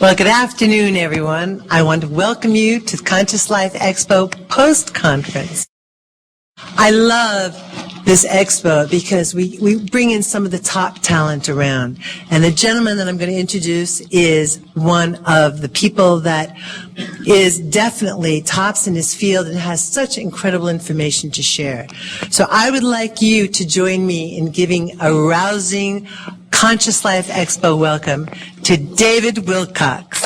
Well, good afternoon, everyone. I want to welcome you to the Conscious Life Expo post-conference. I love this expo because we bring in some of the top talent around. And the gentleman that I'm going to introduce is one of the people that is definitely tops in his field and has such incredible information to share. So I would like you to join me in giving a rousing Conscious Life Expo welcome to David Wilcox.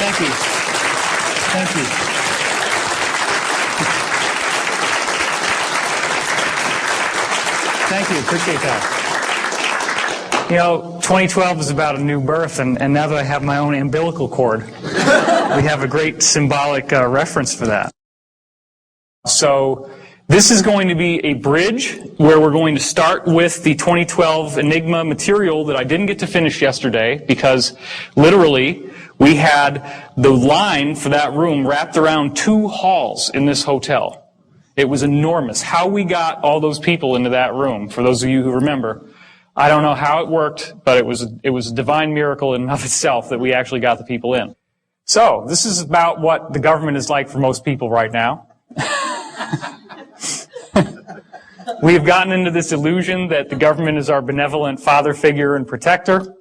Thank you. Thank you. Thank you. Appreciate that. You know, 2012 is about a new birth, and now that I have my own umbilical cord, we have a great symbolic reference for that. So this is going to be a bridge where we're going to start with the 2012 Enigma material that I didn't get to finish yesterday because literally we had the line for that room wrapped around 2 halls in this hotel. It was enormous. How we got all those people into that room, for those of you who remember, I don't know how it worked, but it was a divine miracle in and of itself that we actually got the people in. So, this is about what the government is like for most people right now. We have gotten into this illusion that the government is our benevolent father figure and protector,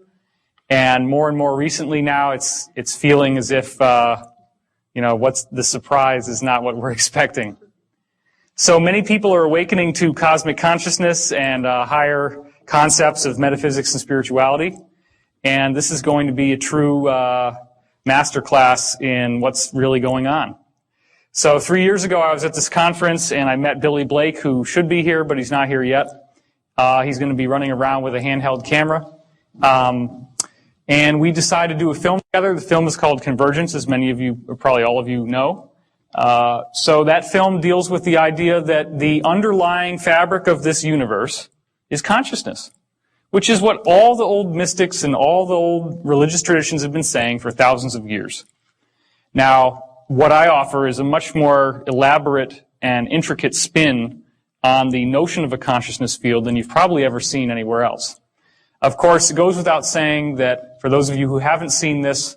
and more recently now it's feeling as if, what's the surprise is not what we're expecting. So many people are awakening to cosmic consciousness and higher concepts of metaphysics and spirituality, and this is going to be a true masterclass in what's really going on. So 3 years ago, I was at this conference, and I met Billy Blake, who should be here, but he's not here yet. He's going to be running around with a handheld camera. And we decided to do a film together. The film is called Convergence, as many of you, or probably all of you know. So that film deals with the idea that the underlying fabric of this universe is consciousness, which is what all the old mystics and all the old religious traditions have been saying for thousands of years. Now, what I offer is a much more elaborate and intricate spin on the notion of a consciousness field than you've probably ever seen anywhere else. Of course, it goes without saying that for those of you who haven't seen this,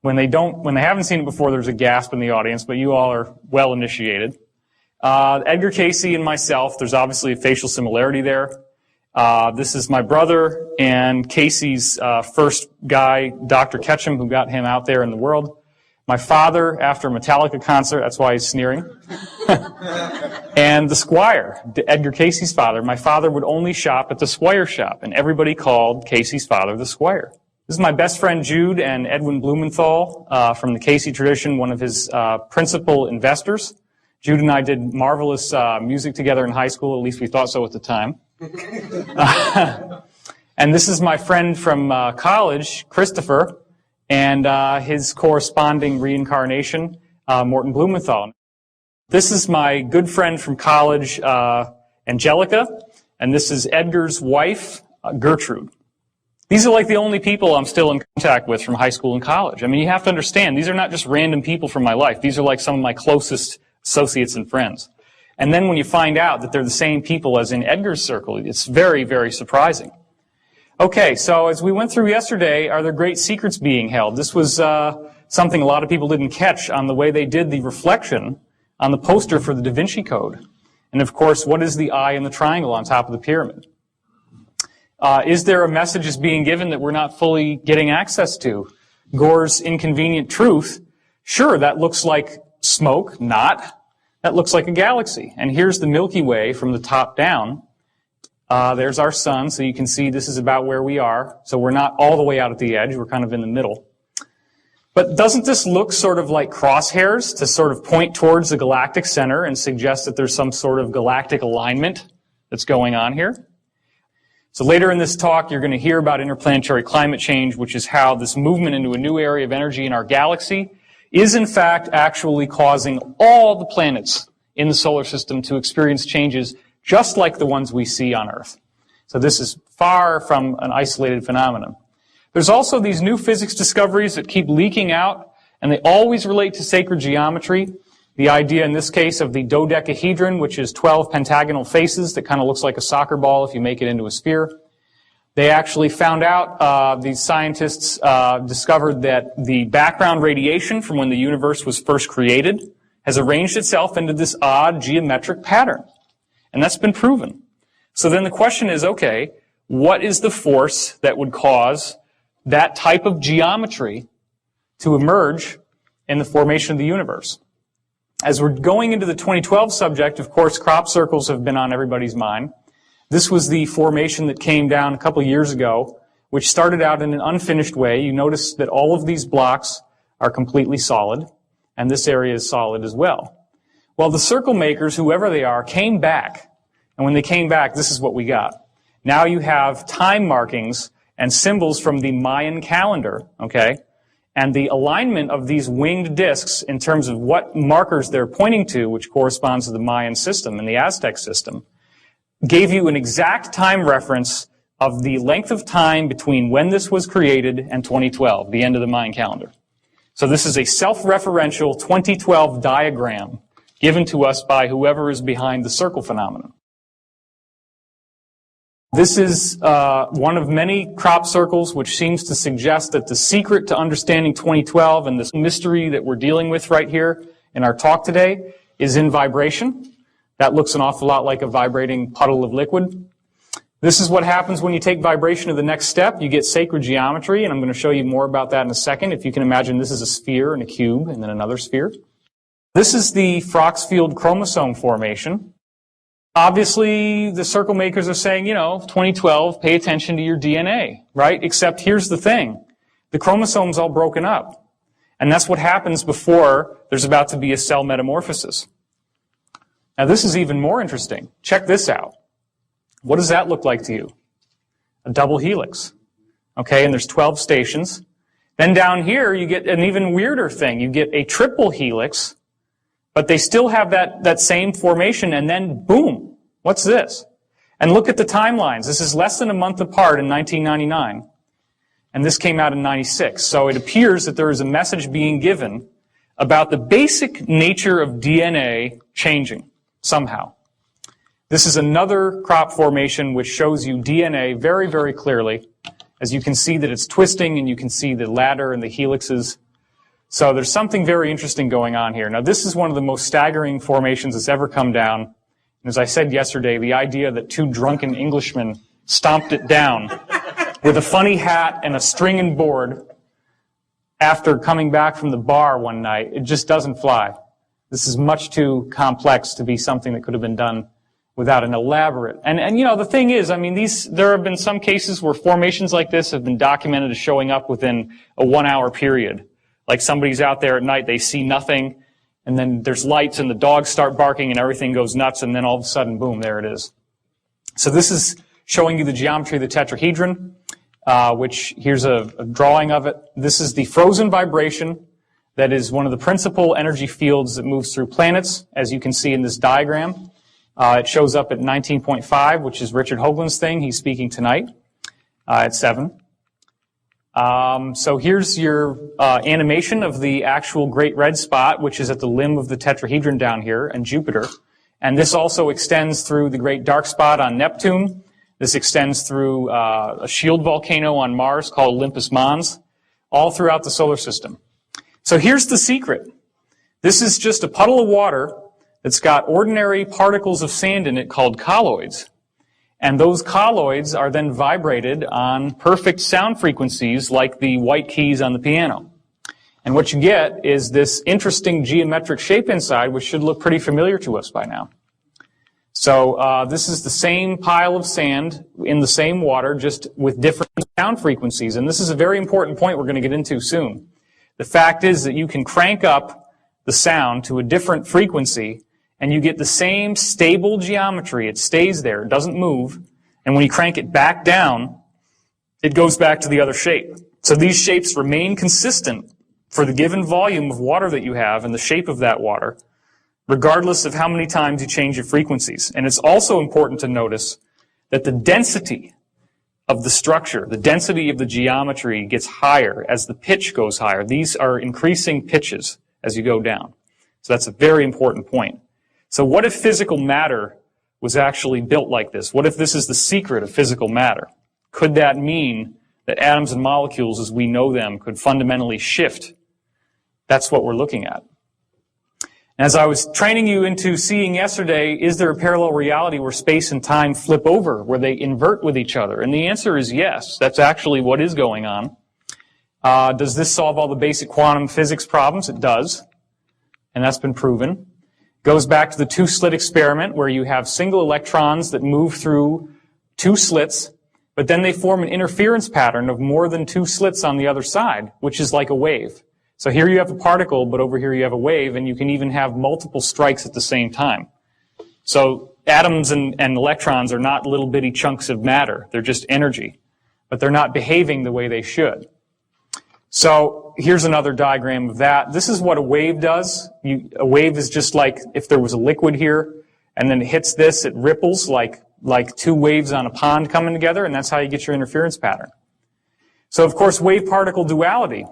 when they haven't seen it before, there's a gasp in the audience, but you all are well initiated. Edgar Cayce and myself, there's obviously a facial similarity there. This is my brother and Casey's first guy, Dr. Ketchum, who got him out there in the world. My father, after a Metallica concert, that's why he's sneering. And the Squire, Edgar Cayce's father. My father would only shop at the Squire shop, and everybody called Cayce's father the Squire. This is my best friend Jude and Edwin Blumenthal from the Cayce tradition, one of his principal investors. Jude and I did marvelous music together in high school, at least we thought so at the time. And this is my friend from college, Christopher, and his corresponding reincarnation, Morton Blumenthal. This is my good friend from college, Angelica, and this is Edgar's wife, Gertrude. These are like the only people I'm still in contact with from high school and college. I mean, you have to understand, these are not just random people from my life. These are like some of my closest associates and friends. And then when you find out that they're the same people as in Edgar's circle, it's very, very surprising. Okay, so as we went through yesterday, are there great secrets being held? This was something a lot of people didn't catch on the way they did the reflection on the poster for the Da Vinci Code. And of course, what is the eye and the triangle on top of the pyramid? Is there a message that's being given that we're not fully getting access to? Gore's inconvenient truth, sure, that looks like smoke, not. That looks like a galaxy. And here's the Milky Way from the top down. There's our sun, so you can see this is about where we are. So we're not all the way out at the edge, we're kind of in the middle. But doesn't this look sort of like crosshairs to sort of point towards the galactic center and suggest that there's some sort of galactic alignment that's going on here? So later in this talk, you're going to hear about interplanetary climate change, which is how this movement into a new area of energy in our galaxy is in fact actually causing all the planets in the solar system to experience changes just like the ones we see on Earth. So this is far from an isolated phenomenon. There's also these new physics discoveries that keep leaking out, and they always relate to sacred geometry. The idea in this case of the dodecahedron, which is 12 pentagonal faces that kind of looks like a soccer ball if you make it into a sphere. They actually found out, these scientists discovered that the background radiation from when the universe was first created has arranged itself into this odd geometric pattern. And that's been proven. So then the question is, okay, what is the force that would cause that type of geometry to emerge in the formation of the universe? As we're going into the 2012 subject, of course, crop circles have been on everybody's mind. This was the formation that came down a couple years ago, which started out in an unfinished way. You notice that all of these blocks are completely solid, and this area is solid as well. Well, the circle makers, whoever they are, came back. And when they came back, this is what we got. Now you have time markings and symbols from the Mayan calendar, okay? And the alignment of these winged discs in terms of what markers they're pointing to, which corresponds to the Mayan system and the Aztec system, gave you an exact time reference of the length of time between when this was created and 2012, the end of the Mayan calendar. So this is a self-referential 2012 diagram given to us by whoever is behind the circle phenomenon. This is one of many crop circles which seems to suggest that the secret to understanding 2012 and this mystery that we're dealing with right here in our talk today is in vibration. That looks an awful lot like a vibrating puddle of liquid. This is what happens when you take vibration to the next step. You get sacred geometry, and I'm going to show you more about that in a second. If you can imagine, this is a sphere and a cube and then another sphere. This is the Froxfield chromosome formation. Obviously, the circle makers are saying, 2012, pay attention to your DNA, right? Except here's the thing. The chromosome's all broken up. And that's what happens before there's about to be a cell metamorphosis. Now, this is even more interesting. Check this out. What does that look like to you? A double helix. Okay, and there's 12 stations. Then down here, you get an even weirder thing. You get a triple helix, but they still have that same formation, and then boom, what's this? And look at the timelines. This is less than a month apart in 1999, and this came out in 96. So it appears that there is a message being given about the basic nature of DNA changing somehow. This is another crop formation which shows you DNA very, very clearly. As you can see that it's twisting, and you can see the ladder and the helixes. So there's something very interesting going on here. Now, this is one of the most staggering formations that's ever come down. And as I said yesterday, the idea that two drunken Englishmen stomped it down with a funny hat and a string and board after coming back from the bar one night, it just doesn't fly. This is much too complex to be something that could have been done without an elaborate. And the thing is, there have been some cases where formations like this have been documented as showing up within a 1-hour period. Like somebody's out there at night, they see nothing, and then there's lights and the dogs start barking and everything goes nuts, and then all of a sudden, boom, there it is. So this is showing you the geometry of the tetrahedron, which here's a drawing of it. This is the frozen vibration that is one of the principal energy fields that moves through planets, as you can see in this diagram. It shows up at 19.5, which is Richard Hoagland's thing. He's speaking tonight at 7. So here's your animation of the actual Great Red Spot, which is at the limb of the tetrahedron down here, and Jupiter. And this also extends through the Great Dark Spot on Neptune. This extends through a shield volcano on Mars called Olympus Mons, all throughout the solar system. So here's the secret. This is just a puddle of water that's got ordinary particles of sand in it called colloids. And those colloids are then vibrated on perfect sound frequencies like the white keys on the piano. And what you get is this interesting geometric shape inside, which should look pretty familiar to us by now. So this is the same pile of sand in the same water, just with different sound frequencies. And this is a very important point we're going to get into soon. The fact is that you can crank up the sound to a different frequency, and you get the same stable geometry. It stays there. It doesn't move. And when you crank it back down, it goes back to the other shape. So these shapes remain consistent for the given volume of water that you have and the shape of that water, regardless of how many times you change your frequencies. And it's also important to notice that the density of the structure, the density of the geometry gets higher as the pitch goes higher. These are increasing pitches as you go down. So that's a very important point. So what if physical matter was actually built like this? What if this is the secret of physical matter? could that mean that atoms and molecules as we know them could fundamentally shift? That's what we're looking at. As I was training you into seeing yesterday, is there a parallel reality where space and time flip over, where they invert with each other? And the answer is yes. That's actually what is going on. Does this solve all the basic quantum physics problems? It does. And that's been proven. Goes back to the two-slit experiment where you have single electrons that move through two slits, but then they form an interference pattern of more than two slits on the other side, which is like a wave. So here you have a particle, but over here you have a wave, and you can even have multiple strikes at the same time. So atoms and electrons are not little bitty chunks of matter. They're just energy, but they're not behaving the way they should. So here's another diagram of that. This is what a wave does. A wave is just like if there was a liquid here, and then it hits this, it ripples like two waves on a pond coming together, and that's how you get your interference pattern. So of course, wave-particle duality.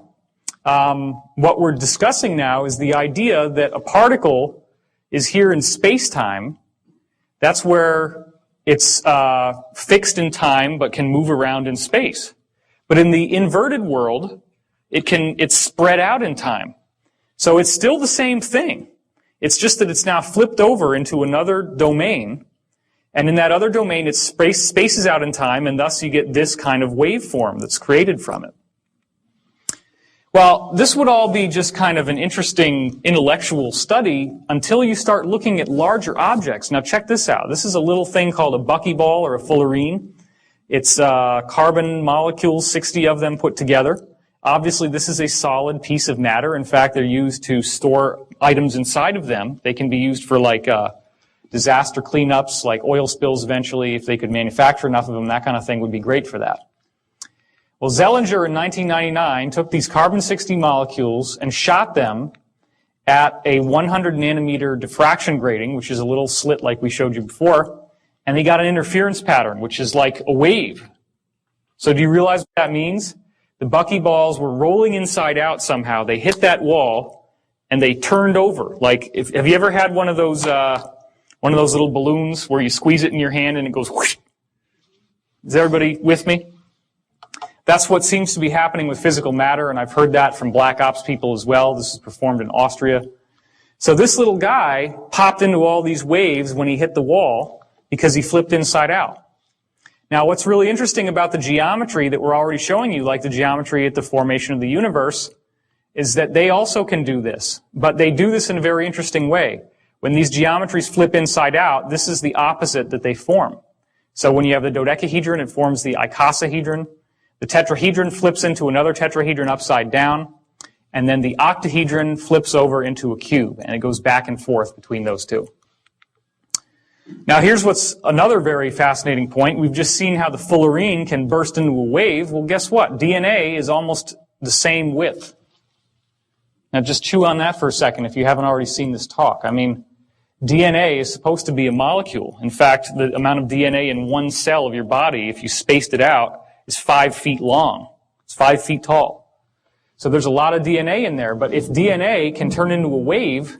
What we're discussing now is the idea that a particle is here in space-time. That's where it's fixed in time but can move around in space. But in the inverted world, it's spread out in time. So it's still the same thing. It's just that it's now flipped over into another domain. And in that other domain, it spaces out in time, and thus you get this kind of waveform that's created from it. Well, this would all be just kind of an interesting intellectual study until you start looking at larger objects. Now check this out. This is a little thing called a buckyball or a fullerene. It's carbon molecules, 60 of them put together. Obviously, this is a solid piece of matter. In fact, they're used to store items inside of them. They can be used for like disaster cleanups, like oil spills eventually. If they could manufacture enough of them, that kind of thing would be great for that. Well, Zellinger in 1999 took these carbon-60 molecules and shot them at a 100 nanometer diffraction grating, which is a little slit like we showed you before, and they got an interference pattern, which is like a wave. So do you realize what that means? The buckyballs were rolling inside out somehow. They hit that wall, and they turned over. Like, have you ever had one of those little balloons where you squeeze it in your hand and it goes whoosh? Is everybody with me? That's what seems to be happening with physical matter, and I've heard that from black ops people as well. This is performed in Austria. So this little guy popped into all these waves when he hit the wall because he flipped inside out. Now, what's really interesting about the geometry that we're already showing you, like the geometry at the formation of the universe, is that they also can do this. But they do this in a very interesting way. When these geometries flip inside out, this is the opposite that they form. So when you have the dodecahedron, it forms the icosahedron. The tetrahedron flips into another tetrahedron upside down, and then the octahedron flips over into a cube, and it goes back and forth between those two. Now here's what's another very fascinating point. We've just seen how the fullerene can burst into a wave. Well, guess what? DNA is almost the same width. Now just chew on that for a second if you haven't already seen this talk. I mean, DNA is supposed to be a molecule. In fact, the amount of DNA in one cell of your body, if you spaced it out, is 5 feet long. It's 5 feet tall. So there's a lot of DNA in there, but if DNA can turn into a wave,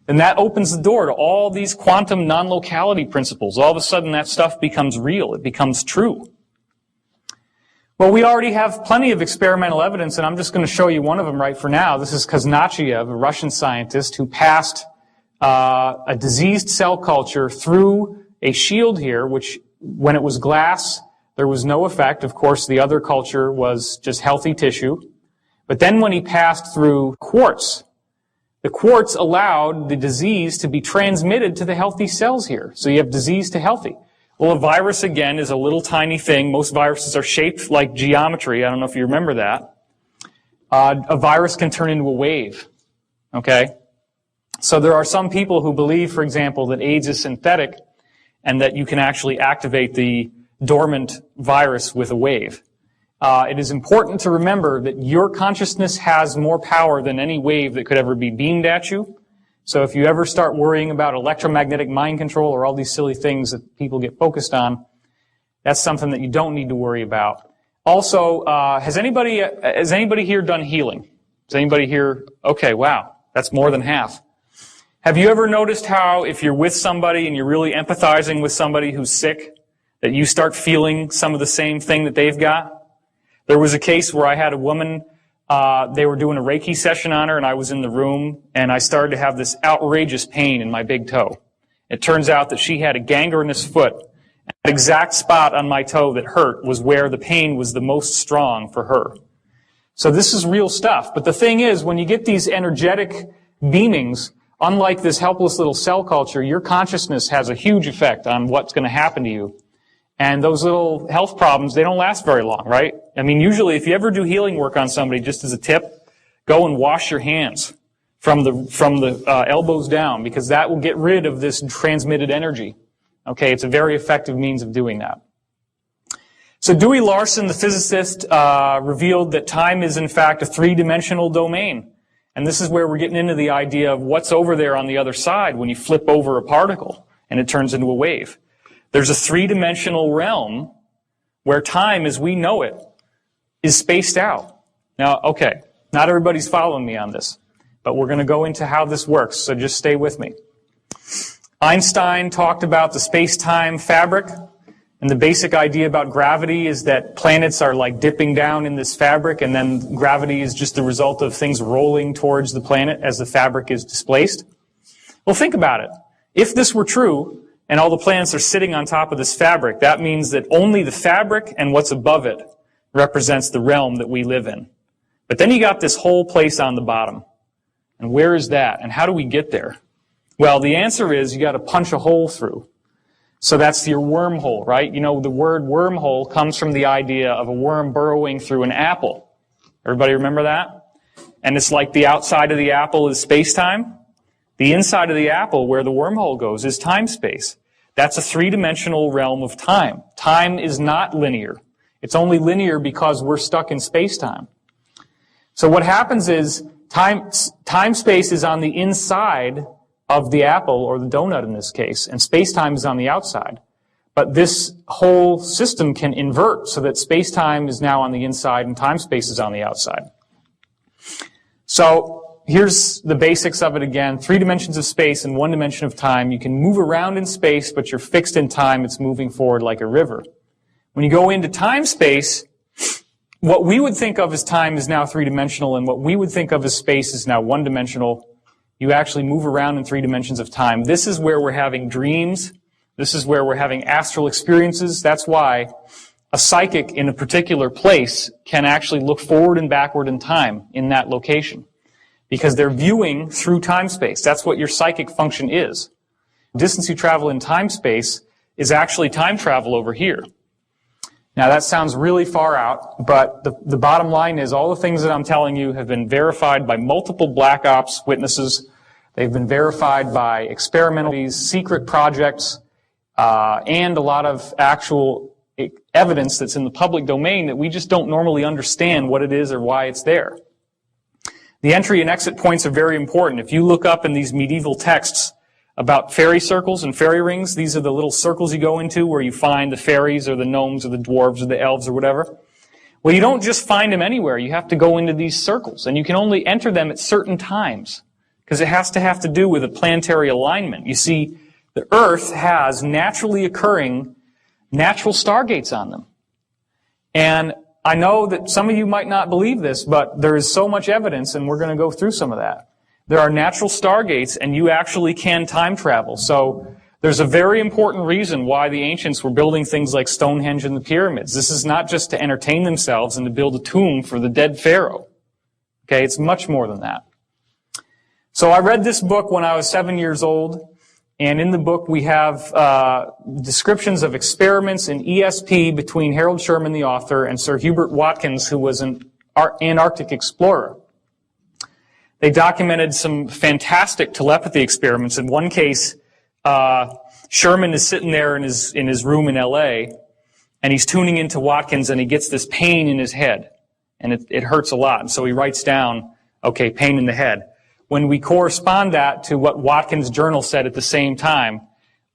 then that opens the door to all these quantum non-locality principles. All of a sudden that stuff becomes real. It becomes true. Well, we already have plenty of experimental evidence, and I'm just going to show you one of them right for now. This is Kuznetsov, a Russian scientist who passed a diseased cell culture through a shield here, which when it was glass, there was no effect. Of course, the other culture was just healthy tissue. But then when he passed through quartz, the quartz allowed the disease to be transmitted to the healthy cells here. So you have disease to healthy. Well, a virus, again, is a little tiny thing. Most viruses are shaped like geometry. I don't know if you remember that. A virus can turn into a wave. Okay? So there are some people who believe, for example, that AIDS is synthetic and that you can actually activate the dormant virus with a wave. It is important to remember that your consciousness has more power than any wave that could ever be beamed at you. So if you ever start worrying about electromagnetic mind control or all these silly things that people get focused on, that's something that you don't need to worry about. Also, has anybody here done healing? Has anybody here? Okay, wow, that's more than half. Have you ever noticed how if you're with somebody and you're really empathizing with somebody who's sick, that you start feeling some of the same thing that they've got? There was a case where I had a woman, they were doing a Reiki session on her, and I was in the room, and I started to have this outrageous pain in my big toe. It turns out that she had a gangrenous foot. That exact spot on my toe that hurt was where the pain was the most strong for her. So this is real stuff. But the thing is, when you get these energetic beamings, unlike this helpless little cell culture, your consciousness has a huge effect on what's going to happen to you. And those little health problems, they don't last very long, right? I mean, usually if you ever do healing work on somebody, just as a tip, go and wash your hands from the elbows down, because that will get rid of this transmitted energy. Okay, it's a very effective means of doing that. So Dewey Larson, the physicist, revealed that time is in fact a three-dimensional domain. And this is where we're getting into the idea of what's over there on the other side when you flip over a particle and it turns into a wave. There's a three-dimensional realm where time as we know it is spaced out. Now, okay, not everybody's following me on this, but we're going to go into how this works, so just stay with me. Einstein talked about the space-time fabric, and the basic idea about gravity is that planets are like dipping down in this fabric, and then gravity is just the result of things rolling towards the planet as the fabric is displaced. Well, think about it. If this were true, and all the planets are sitting on top of this fabric, that means that only the fabric and what's above it represents the realm that we live in. But then you got this whole place on the bottom. And where is that? And how do we get there? Well, the answer is you got to punch a hole through. So that's your wormhole, right? You know, the word wormhole comes from the idea of a worm burrowing through an apple. Everybody remember that? And it's like the outside of the apple is space-time. The inside of the apple, where the wormhole goes, is time-space. That's a three-dimensional realm of time. Time is not linear. It's only linear because we're stuck in space-time. So what happens is time-space is on the inside of the apple, or the donut in this case, and space-time is on the outside. But this whole system can invert so that space-time is now on the inside and time-space is on the outside. So here's the basics of it again. 3 dimensions of space and 1 dimension of time. You can move around in space, but you're fixed in time. It's moving forward like a river. When you go into time-space, what we would think of as time is now 3-dimensional, and what we would think of as space is now 1-dimensional. You actually move around in 3 dimensions of time. This is where we're having dreams. This is where we're having astral experiences. That's why a psychic in a particular place can actually look forward and backward in time in that location, because they're viewing through time-space. That's what your psychic function is. Distance you travel in time-space is actually time travel over here. Now that sounds really far out, but the bottom line is all the things that I'm telling you have been verified by multiple black ops witnesses. They've been verified by experimental, secret projects, and a lot of actual evidence that's in the public domain that we just don't normally understand what it is or why it's there. The entry and exit points are very important. If you look up in these medieval texts about fairy circles and fairy rings, these are the little circles you go into where you find the fairies or the gnomes or the dwarves or the elves or whatever. Well, you don't just find them anywhere. You have to go into these circles, and you can only enter them at certain times because it has to have to do with a planetary alignment. You see, the Earth has naturally occurring natural stargates on them. And I know that some of you might not believe this, but there is so much evidence, and we're going to go through some of that. There are natural stargates, and you actually can time travel. So there's a very important reason why the ancients were building things like Stonehenge and the pyramids. This is not just to entertain themselves and to build a tomb for the dead pharaoh. Okay, it's much more than that. So I read this book when I was 7 years old, and in the book we have descriptions of experiments in ESP between Harold Sherman, the author, and Sir Hubert Watkins, who was an Antarctic explorer. They documented some fantastic telepathy experiments. In one case, Sherman is sitting there in his room in LA, and he's tuning into Watkins, and he gets this pain in his head, and it hurts a lot. And so he writes down, okay, pain in the head. When we correspond that to what Watkins' journal said at the same time,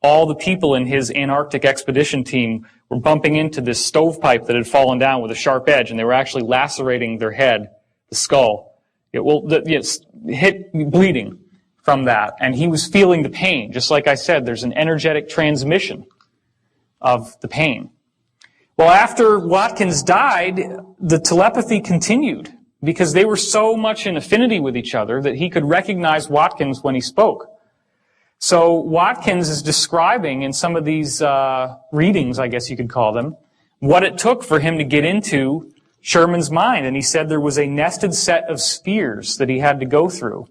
all the people in his Antarctic expedition team were bumping into this stovepipe that had fallen down with a sharp edge, and they were actually lacerating their head, the skull. Hit bleeding from that, and he was feeling the pain. Just like I said, there's an energetic transmission of the pain. Well, after Watkins died, the telepathy continued because they were so much in affinity with each other that he could recognize Watkins when he spoke. So Watkins is describing in some of these readings, I guess you could call them, what it took for him to get into Sherman's mind. And he said there was a nested set of spheres that he had to go through.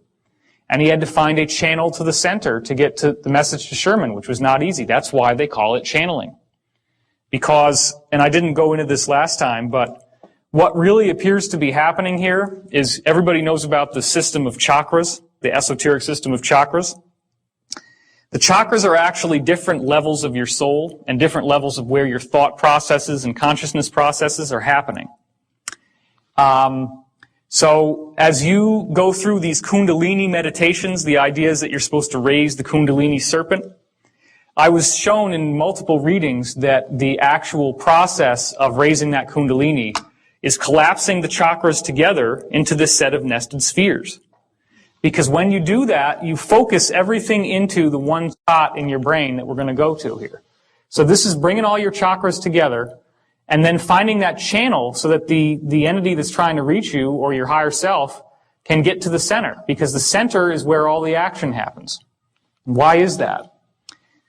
And he had to find a channel to the center to get to the message to Sherman, which was not easy. That's why they call it channeling. Because, and I didn't go into this last time, but what really appears to be happening here is everybody knows about the system of chakras, the esoteric system of chakras. The chakras are actually different levels of your soul and different levels of where your thought processes and consciousness processes are happening. So as you go through these Kundalini meditations, the idea is that you're supposed to raise the Kundalini serpent. I was shown in multiple readings that the actual process of raising that Kundalini is collapsing the chakras together into this set of nested spheres. Because when you do that, you focus everything into the one spot in your brain that we're going to go to here. So this is bringing all your chakras together and then finding that channel so that the entity that's trying to reach you or your higher self can get to the center. Because the center is where all the action happens. Why is that?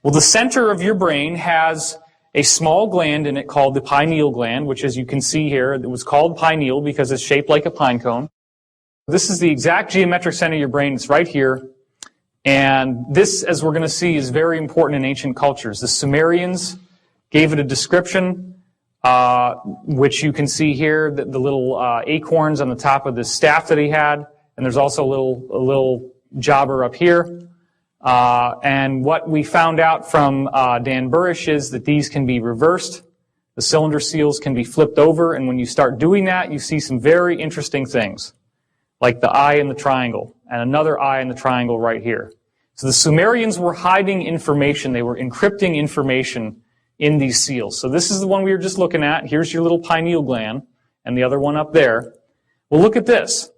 Well, the center of your brain has a small gland in it called the pineal gland, which as you can see here, it was called pineal because it's shaped like a pine cone. This is the exact geometric center of your brain. It's right here. And this, as we're going to see, is very important in ancient cultures. The Sumerians gave it a description, which you can see here, the little acorns on the top of the staff that he had. And there's also a little jobber up here. And what we found out from Dan Burish is that these can be reversed. The cylinder seals can be flipped over. And when you start doing that, you see some very interesting things, like the eye in the triangle and another eye in the triangle right here. So the Sumerians were hiding information. They were encrypting information in these seals. So this is the one we were just looking at. Here's your little pineal gland and the other one up there. Well, look at this.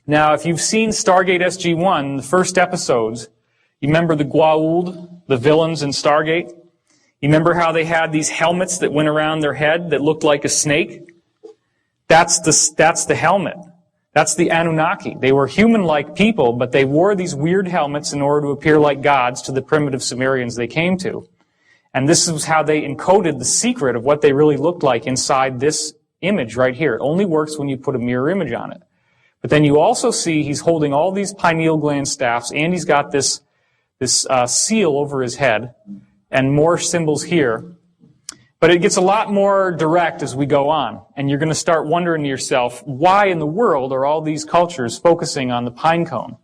Now, if you've seen Stargate SG-1, the first episodes, you remember the Goa'uld, the villains in Stargate? You remember how they had these helmets that went around their head that looked like a snake? That's the helmet. That's the Anunnaki. They were human-like people, but they wore these weird helmets in order to appear like gods to the primitive Sumerians they came to. And this is how they encoded the secret of what they really looked like inside this image right here. It only works when you put a mirror image on it. But then you also see he's holding all these pineal gland staffs, and he's got this seal over his head, and more symbols here. But it gets a lot more direct as we go on, and you're going to start wondering to yourself, why in the world are all these cultures focusing on the pine cone?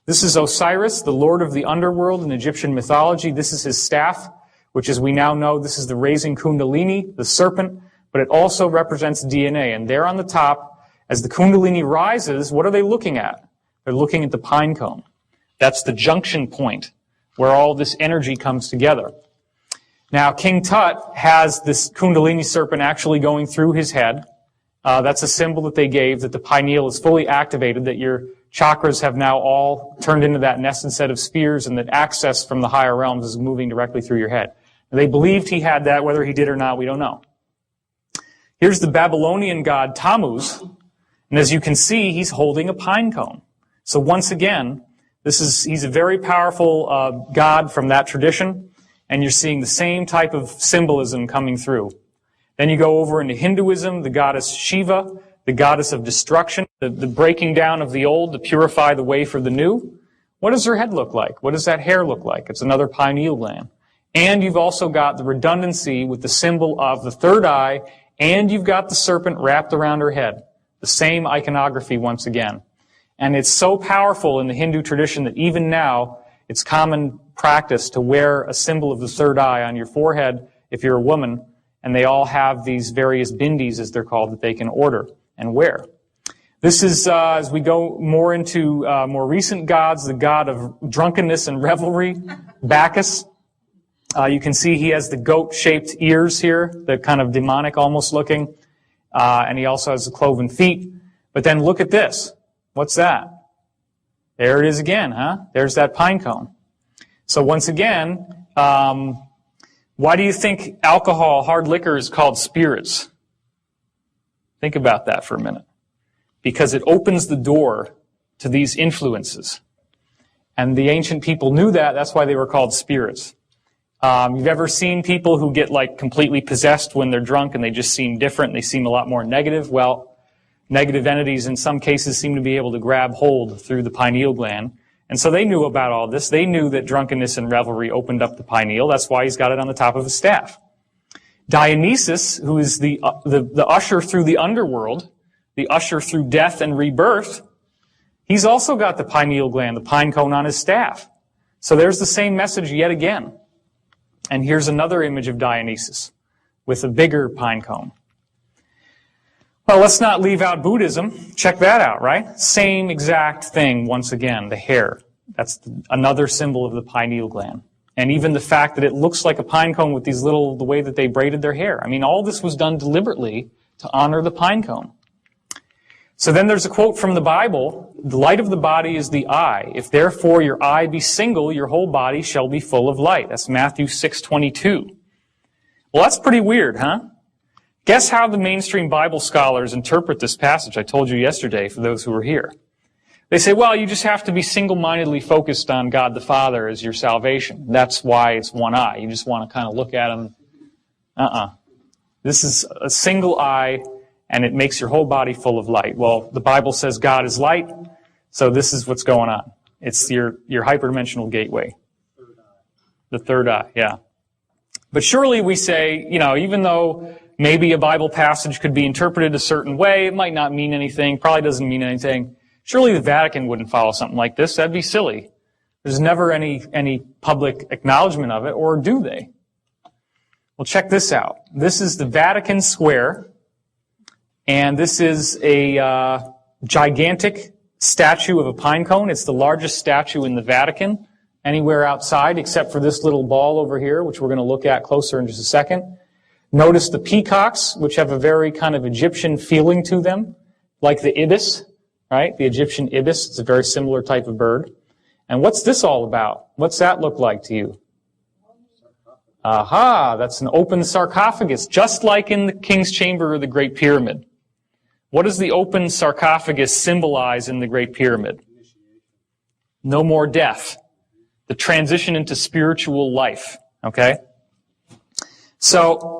This is Osiris, the lord of the underworld in Egyptian mythology. This is his staff, which as we now know, this is the raising Kundalini, the serpent, but it also represents DNA. And there on the top, as the Kundalini rises, what are they looking at? They're looking at the pine cone. That's the junction point where all this energy comes together. Now, King Tut has this Kundalini serpent actually going through his head. That's a symbol that they gave, that the pineal is fully activated, that your chakras have now all turned into that nested set of spheres, and that access from the higher realms is moving directly through your head. They believed he had that. Whether he did or not, we don't know. Here's the Babylonian god Tammuz, and as you can see, he's holding a pine cone. So once again, he's a very powerful god from that tradition, and you're seeing the same type of symbolism coming through. Then you go over into Hinduism, the goddess Shiva, the goddess of destruction, the breaking down of the old to purify the way for the new. What does her head look like? What does that hair look like? It's another pineal gland. And you've also got the redundancy with the symbol of the third eye, and you've got the serpent wrapped around her head. The same iconography once again. And it's so powerful in the Hindu tradition that even now, it's common practice to wear a symbol of the third eye on your forehead if you're a woman, and they all have these various bindis, as they're called, that they can order and wear. This is, as we go more into more recent gods, the god of drunkenness and revelry, Bacchus. You can see he has the goat-shaped ears here, the kind of demonic almost looking, and he also has the cloven feet. But then look at this. What's that? There it is again, huh? There's that pine cone. So once again, Why do you think alcohol, hard liquor, is called spirits? Think about that for a minute. Because it opens the door to these influences. And the ancient people knew that. That's why they were called spirits. You've ever seen people who get like completely possessed when they're drunk and they just seem different? They seem a lot more negative. Well, negative entities in some cases seem to be able to grab hold through the pineal gland. And so they knew about all this. They knew that drunkenness and revelry opened up the pineal. That's why he's got it on the top of his staff. Dionysus, who is the usher through the underworld, the usher through death and rebirth, he's also got the pineal gland, the pine cone on his staff. So there's the same message yet again. And here's another image of Dionysus with a bigger pine cone. Well, let's not leave out Buddhism. Check that out, right? Same exact thing once again, the hair. That's another symbol of the pineal gland. And even the fact that it looks like a pine cone with these little, the way that they braided their hair. I mean, all this was done deliberately to honor the pine cone. So then there's a quote from the Bible, the light of the body is the eye. If therefore your eye be single, your whole body shall be full of light. That's Matthew 6:22. Well, that's pretty weird, huh? Guess how the mainstream Bible scholars interpret this passage I told you yesterday for those who were here. They say, well, you just have to be single-mindedly focused on God the Father as your salvation. That's why it's one eye. You just want to kind of look at him. This is a single eye, and it makes your whole body full of light. Well, the Bible says God is light, so this is what's going on. It's your hyperdimensional gateway. The third eye, yeah. But surely we say, even though maybe a Bible passage could be interpreted a certain way, it might not mean anything, probably doesn't mean anything. Surely the Vatican wouldn't follow something like this. That'd be silly. There's never any public acknowledgement of it, or do they? Well, check this out. This is the Vatican Square, and this is a gigantic statue of a pine cone. It's the largest statue in the Vatican, anywhere outside, except for this little ball over here, which we're going to look at closer in just a second. Notice the peacocks, which have a very kind of Egyptian feeling to them, like the ibis, right? The Egyptian ibis. It's a very similar type of bird. And what's this all about? What's that look like to you? Aha, that's an open sarcophagus, just like in the King's Chamber or the Great Pyramid. What does the open sarcophagus symbolize in the Great Pyramid? No more death. The transition into spiritual life, okay? So,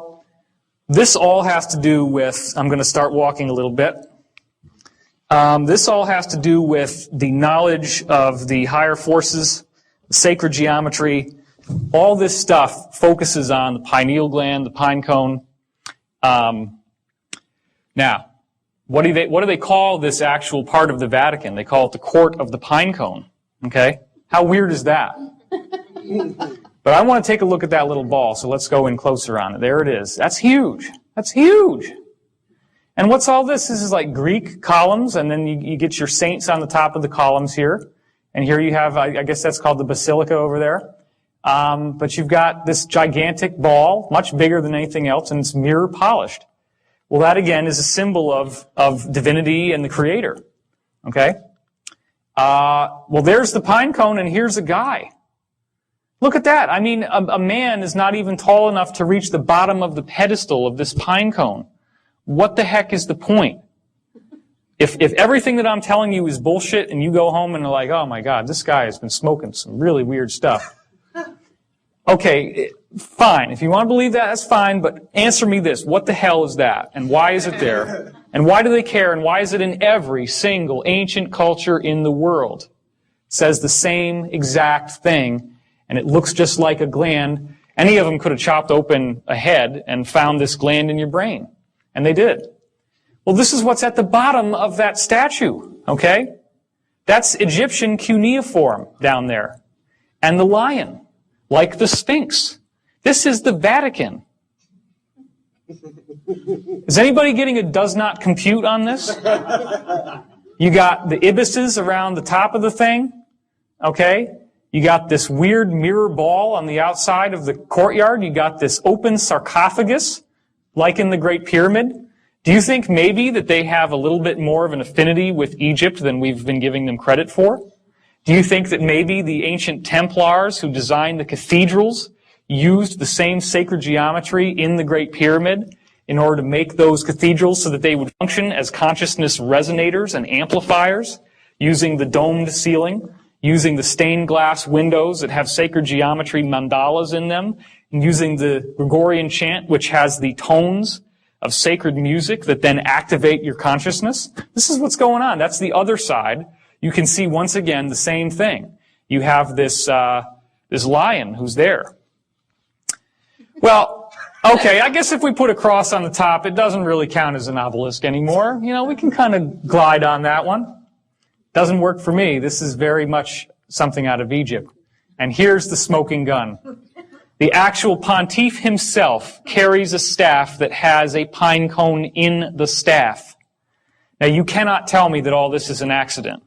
this all has to do with, I'm going to start walking a little bit. This all has to do with the knowledge of the higher forces, sacred geometry. All this stuff focuses on the pineal gland, the pine cone. Now, what do they call this actual part of the Vatican? They call it the Court of the Pine Cone. Okay? How weird is that? But I want to take a look at that little ball, so let's go in closer on it. There it is. That's huge. That's huge. And what's all this? This is like Greek columns, and then you get your saints on the top of the columns here. And here you have, I guess that's called the basilica over there. But you've got this gigantic ball, much bigger than anything else, and it's mirror polished. Well, that again is a symbol of divinity and the Creator. Okay? Well, there's the pine cone, and here's a guy. Look at that. I mean, a man is not even tall enough to reach the bottom of the pedestal of this pine cone. What the heck is the point? If everything that I'm telling you is bullshit and you go home and are like, oh my God, this guy has been smoking some really weird stuff. Okay, fine. If you want to believe that, that's fine, but answer me this. What the hell is that? And why is it there? And why do they care? And why is it in every single ancient culture in the world? It says the same exact thing, and it looks just like a gland. Any of them could have chopped open a head and found this gland in your brain. And they did. Well, this is what's at the bottom of that statue, okay? That's Egyptian cuneiform down there. And the lion, like the Sphinx. This is the Vatican. Is anybody getting a does not compute on this? You got the ibises around the top of the thing, okay? You got this weird mirror ball on the outside of the courtyard. You got this open sarcophagus, like in the Great Pyramid. Do you think maybe that they have a little bit more of an affinity with Egypt than we've been giving them credit for? Do you think that maybe the ancient Templars who designed the cathedrals used the same sacred geometry in the Great Pyramid in order to make those cathedrals so that they would function as consciousness resonators and amplifiers, using the domed ceiling, using the stained glass windows that have sacred geometry mandalas in them, and using the Gregorian chant, which has the tones of sacred music that then activate your consciousness. This is what's going on. That's the other side. You can see once again the same thing. You have this lion who's there. Well, okay, I guess if we put a cross on the top, it doesn't really count as an obelisk anymore. You know, we can kind of glide on that one. Doesn't work for me. This is very much something out of Egypt. And here's the smoking gun. The actual pontiff himself carries a staff that has a pine cone in the staff. Now, you cannot tell me that all this is an accident,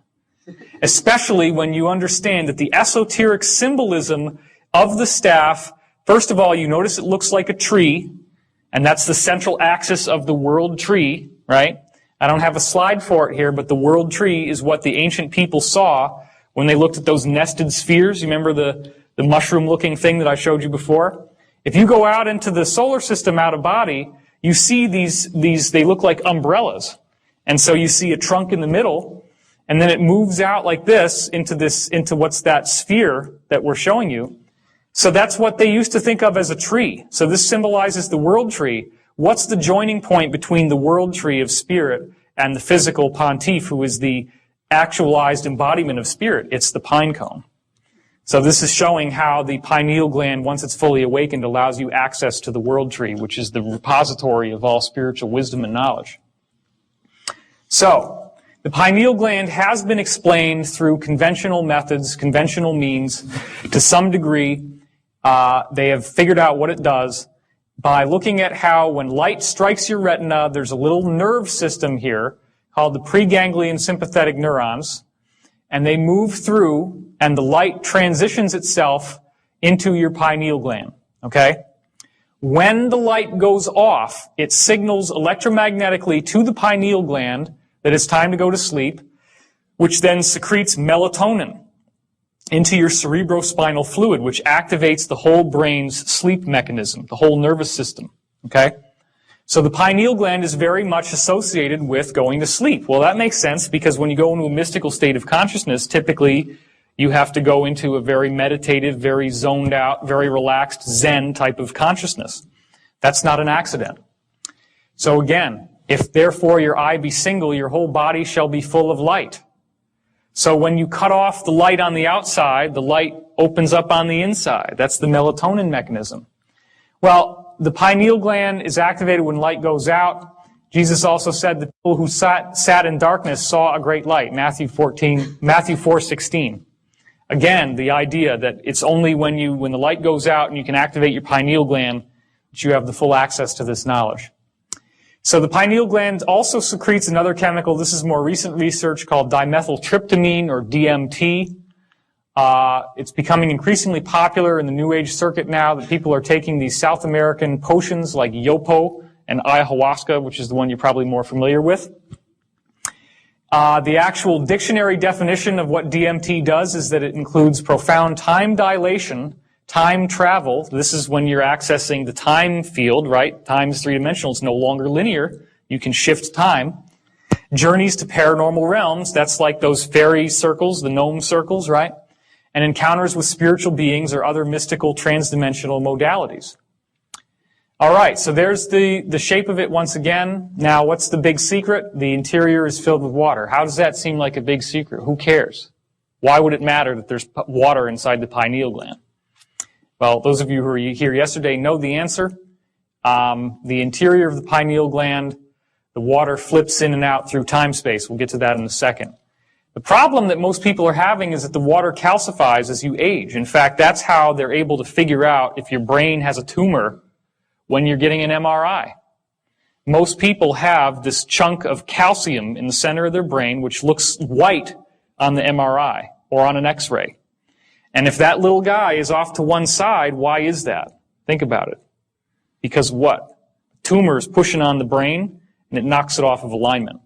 especially when you understand that the esoteric symbolism of the staff, first of all, you notice it looks like a tree, and that's the central axis of the world tree, right? I don't have a slide for it here, but the world tree is what the ancient people saw when they looked at those nested spheres. You remember the mushroom-looking thing that I showed you before? If you go out into the solar system out of body, you see these, they look like umbrellas. And so you see a trunk in the middle, and then it moves out like this into what's that sphere that we're showing you. So that's what they used to think of as a tree. So this symbolizes the world tree. What's the joining point between the world tree of spirit and the physical pontiff, who is the actualized embodiment of spirit? It's the pine cone. So this is showing how the pineal gland, once it's fully awakened, allows you access to the world tree, which is the repository of all spiritual wisdom and knowledge. So, the pineal gland has been explained through conventional methods, conventional means, to some degree. They have figured out what it does by looking at how when light strikes your retina, there's a little nerve system here called the preganglion sympathetic neurons, and they move through, and the light transitions itself into your pineal gland, okay? When the light goes off, it signals electromagnetically to the pineal gland that it's time to go to sleep, which then secretes melatonin into your cerebrospinal fluid, which activates the whole brain's sleep mechanism, the whole nervous system, okay? So the pineal gland is very much associated with going to sleep. Well, that makes sense because when you go into a mystical state of consciousness, typically you have to go into a very meditative, very zoned out, very relaxed Zen type of consciousness. That's not an accident. So again, if therefore your eye be single, your whole body shall be full of light. So when you cut off the light on the outside, the light opens up on the inside. That's the melatonin mechanism. Well, the pineal gland is activated when light goes out. Jesus also said the people who sat in darkness saw a great light, Matthew 4:16. Again, the idea that it's only when the light goes out and you can activate your pineal gland that you have the full access to this knowledge. So the pineal gland also secretes another chemical. This is more recent research called dimethyltryptamine, or DMT. It's becoming increasingly popular in the New Age circuit now that people are taking these South American potions like Yopo and ayahuasca, which is the one you're probably more familiar with. The actual dictionary definition of what DMT does is that it includes profound time dilation, time travel. This is when you're accessing the time field, right? Time is three-dimensional. It's no longer linear. You can shift time. Journeys to paranormal realms. That's like those fairy circles, the gnome circles, right? And encounters with spiritual beings or other mystical transdimensional modalities. All right, so there's the shape of it once again. Now, what's the big secret? The interior is filled with water. How does that seem like a big secret? Who cares? Why would it matter that there's water inside the pineal gland? Well, those of you who were here yesterday know the answer. The interior of the pineal gland, the water flips in and out through time-space. We'll get to that in a second. The problem that most people are having is that the water calcifies as you age. In fact, that's how they're able to figure out if your brain has a tumor when you're getting an MRI. Most people have this chunk of calcium in the center of their brain, which looks white on the MRI or on an X-ray. And if that little guy is off to one side, why is that? Think about it. Because what? Tumor is pushing on the brain, and it knocks it off of alignment.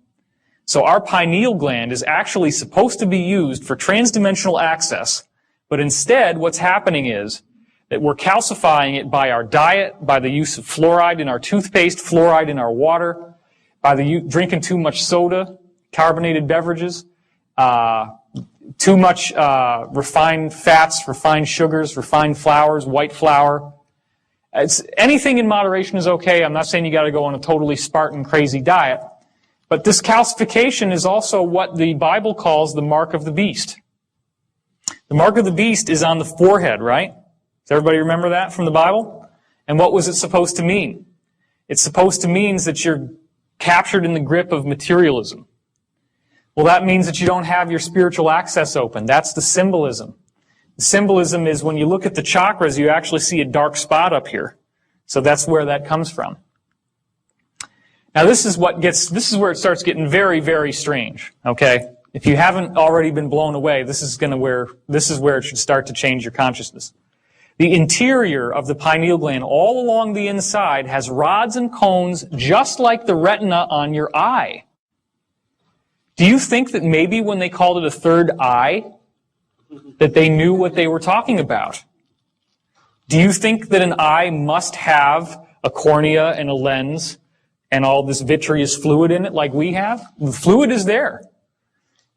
So our pineal gland is actually supposed to be used for transdimensional access, but instead what's happening is that we're calcifying it by our diet, by the use of fluoride in our toothpaste, fluoride in our water, by drinking too much soda, carbonated beverages, too much refined fats, refined sugars, refined flours, white flour. Anything in moderation is okay. I'm not saying you got to go on a totally Spartan crazy diet. But this calcification is also what the Bible calls the mark of the beast. The mark of the beast is on the forehead, right? Does everybody remember that from the Bible? And what was it supposed to mean? It's supposed to mean that you're captured in the grip of materialism. Well, that means that you don't have your spiritual access open. That's the symbolism. The symbolism is when you look at the chakras, you actually see a dark spot up here. So that's where that comes from. Now this is where it starts getting very, very strange. Okay? If you haven't already been blown away, this is where it should start to change your consciousness. The interior of the pineal gland, all along the inside, has rods and cones just like the retina on your eye. Do you think that maybe when they called it a third eye, that they knew what they were talking about? Do you think that an eye must have a cornea and a lens and all this vitreous fluid in it like we have? The fluid is there.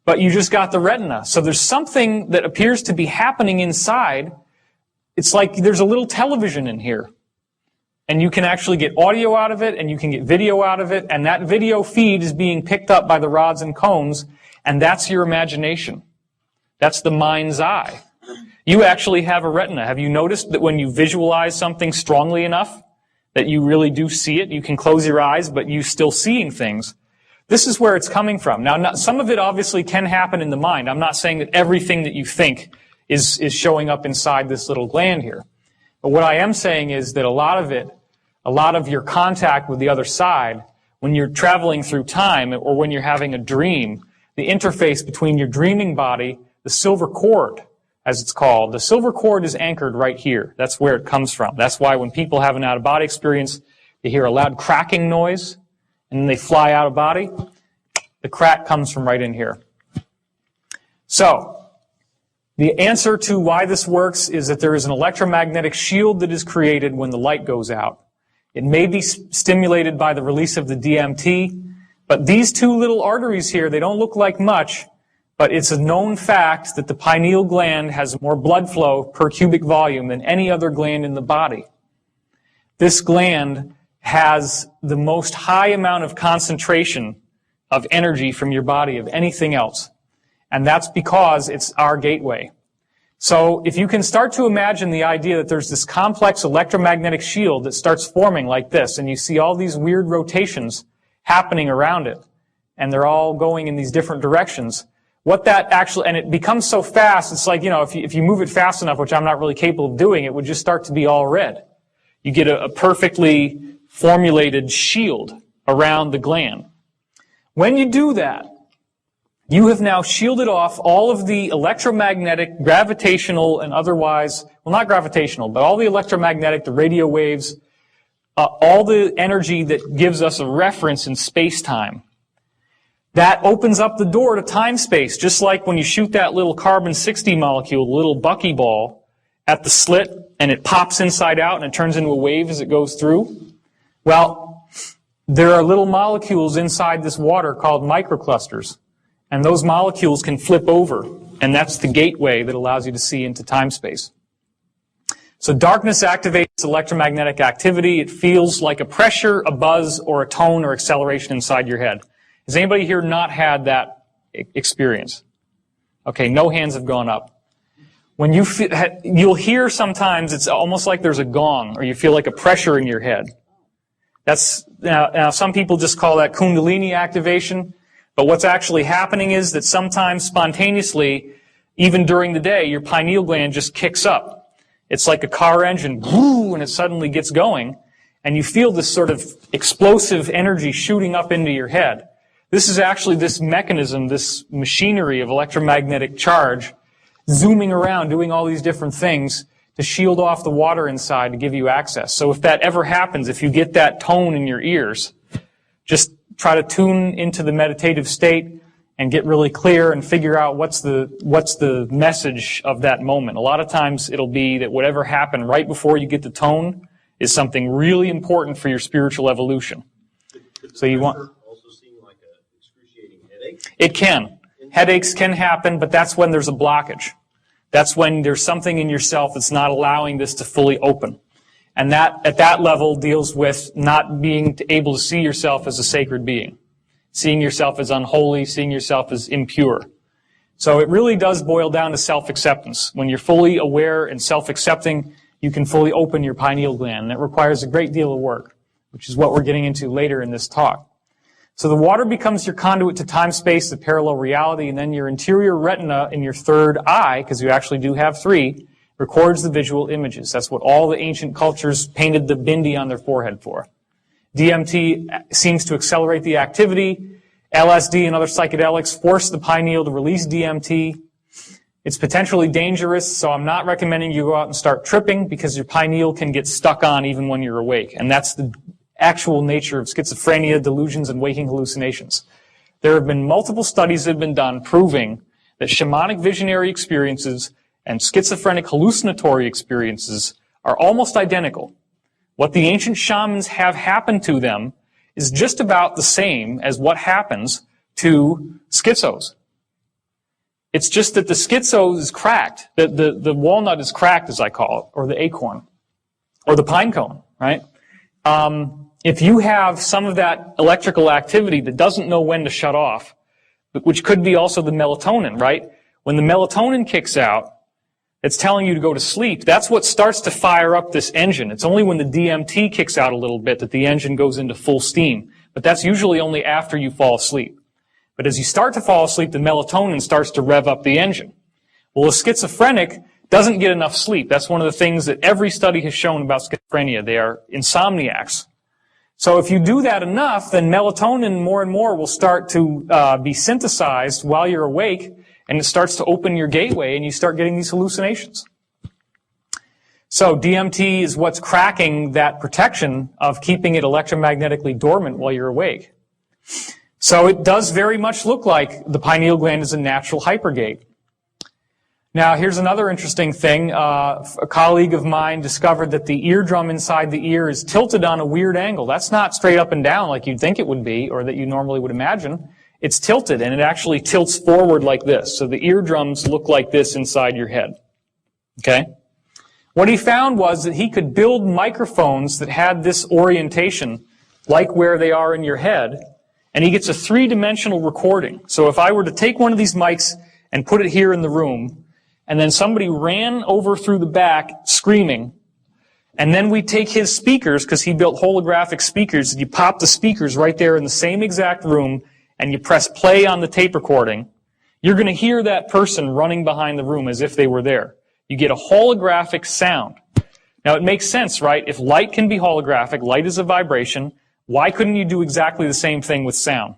But you just got the retina. So there's something that appears to be happening inside. It's like there's a little television in here. And you can actually get audio out of it, and you can get video out of it, and that video feed is being picked up by the rods and cones, and that's your imagination. That's the mind's eye. You actually have a retina. Have you noticed that when you visualize something strongly enough, that you really do see it? You can close your eyes, but you're still seeing things. This is where it's coming from. Now, some of it obviously can happen in the mind. I'm not saying that everything that you think is showing up inside this little gland here. But what I am saying is that a lot of your contact with the other side, when you're traveling through time or when you're having a dream, the interface between your dreaming body, the silver cord, as it's called, the silver cord is anchored right here. That's where it comes from. That's why when people have an out-of-body experience, they hear a loud cracking noise, and then they fly out of body. The crack comes from right in here. So, the answer to why this works is that there is an electromagnetic shield that is created when the light goes out. It may be stimulated by the release of the DMT, but these two little arteries here, they don't look like much, but it's a known fact that the pineal gland has more blood flow per cubic volume than any other gland in the body. This gland has the most high amount of concentration of energy from your body of anything else. And that's because it's our gateway. So if you can start to imagine the idea that there's this complex electromagnetic shield that starts forming like this, and you see all these weird rotations happening around it, and they're all going in these different directions, what that actually, and it becomes so fast, it's like, if you move it fast enough, which I'm not really capable of doing, it would just start to be all red. You get a perfectly formulated shield around the gland. When you do that, you have now shielded off all of the electromagnetic, gravitational, and otherwise, well, not gravitational, but all the electromagnetic, the radio waves, all the energy that gives us a reference in space-time. That opens up the door to time-space, just like when you shoot that little carbon-60 molecule, the little buckyball, at the slit, and it pops inside out, and it turns into a wave as it goes through. Well, there are little molecules inside this water called microclusters. And those molecules can flip over, and that's the gateway that allows you to see into time-space. So darkness activates electromagnetic activity. It feels like a pressure, a buzz, or a tone or acceleration inside your head. Has anybody here not had that experience? Okay, no hands have gone up. When you'll hear sometimes it's almost like there's a gong, or you feel like a pressure in your head. That's now some people just call that Kundalini activation. But what's actually happening is that sometimes spontaneously, even during the day, your pineal gland just kicks up. It's like a car engine, and it suddenly gets going, and you feel this sort of explosive energy shooting up into your head. This is actually this mechanism, this machinery of electromagnetic charge, zooming around, doing all these different things to shield off the water inside to give you access. So if that ever happens, if you get that tone in your ears, just try to tune into the meditative state and get really clear and figure out what's the message of that moment. A lot of times it'll be that whatever happened right before you get the tone is something really important for your spiritual evolution. So you want also seem like an excruciating headache? It can. Headaches can happen, but that's when there's a blockage. That's when there's something in yourself that's not allowing this to fully open. And that, at that level, deals with not being able to see yourself as a sacred being. Seeing yourself as unholy, seeing yourself as impure. So it really does boil down to self-acceptance. When you're fully aware and self-accepting, you can fully open your pineal gland. That requires a great deal of work, which is what we're getting into later in this talk. So the water becomes your conduit to time-space, the parallel reality, and then your interior retina in your third eye, because you actually do have three, records the visual images. That's what all the ancient cultures painted the bindi on their forehead for. DMT seems to accelerate the activity. LSD and other psychedelics force the pineal to release DMT. It's potentially dangerous, so I'm not recommending you go out and start tripping because your pineal can get stuck on even when you're awake. And that's the actual nature of schizophrenia, delusions, and waking hallucinations. There have been multiple studies that have been done proving that shamanic visionary experiences and schizophrenic hallucinatory experiences are almost identical. What the ancient shamans have happened to them is just about the same as what happens to schizos. It's just that the schizo is cracked. The walnut is cracked, as I call it, or the acorn, or the pine cone, right? If you have some of that electrical activity that doesn't know when to shut off, which could be also the melatonin, right? When the melatonin kicks out, it's telling you to go to sleep. That's what starts to fire up this engine. It's only when the DMT kicks out a little bit that the engine goes into full steam. But that's usually only after you fall asleep. But as you start to fall asleep, the melatonin starts to rev up the engine. Well, a schizophrenic doesn't get enough sleep. That's one of the things that every study has shown about schizophrenia. They are insomniacs. So if you do that enough, then melatonin more and more will start to be synthesized while you're awake, and it starts to open your gateway, and you start getting these hallucinations. So DMT is what's cracking that protection of keeping it electromagnetically dormant while you're awake. So it does very much look like the pineal gland is a natural hypergate. Now, here's another interesting thing. A colleague of mine discovered that the eardrum inside the ear is tilted on a weird angle. That's not straight up and down like you'd think it would be, or that you normally would imagine. It's tilted, and it actually tilts forward like this. So the eardrums look like this inside your head. Okay? What he found was that he could build microphones that had this orientation, like where they are in your head, and he gets a three-dimensional recording. So if I were to take one of these mics and put it here in the room, and then somebody ran over through the back screaming, and then we take his speakers, because he built holographic speakers, and you pop the speakers right there in the same exact room, and you press play on the tape recording, you're going to hear that person running behind the room as if they were there. You get a holographic sound. Now, it makes sense, right? If light can be holographic, light is a vibration, why couldn't you do exactly the same thing with sound?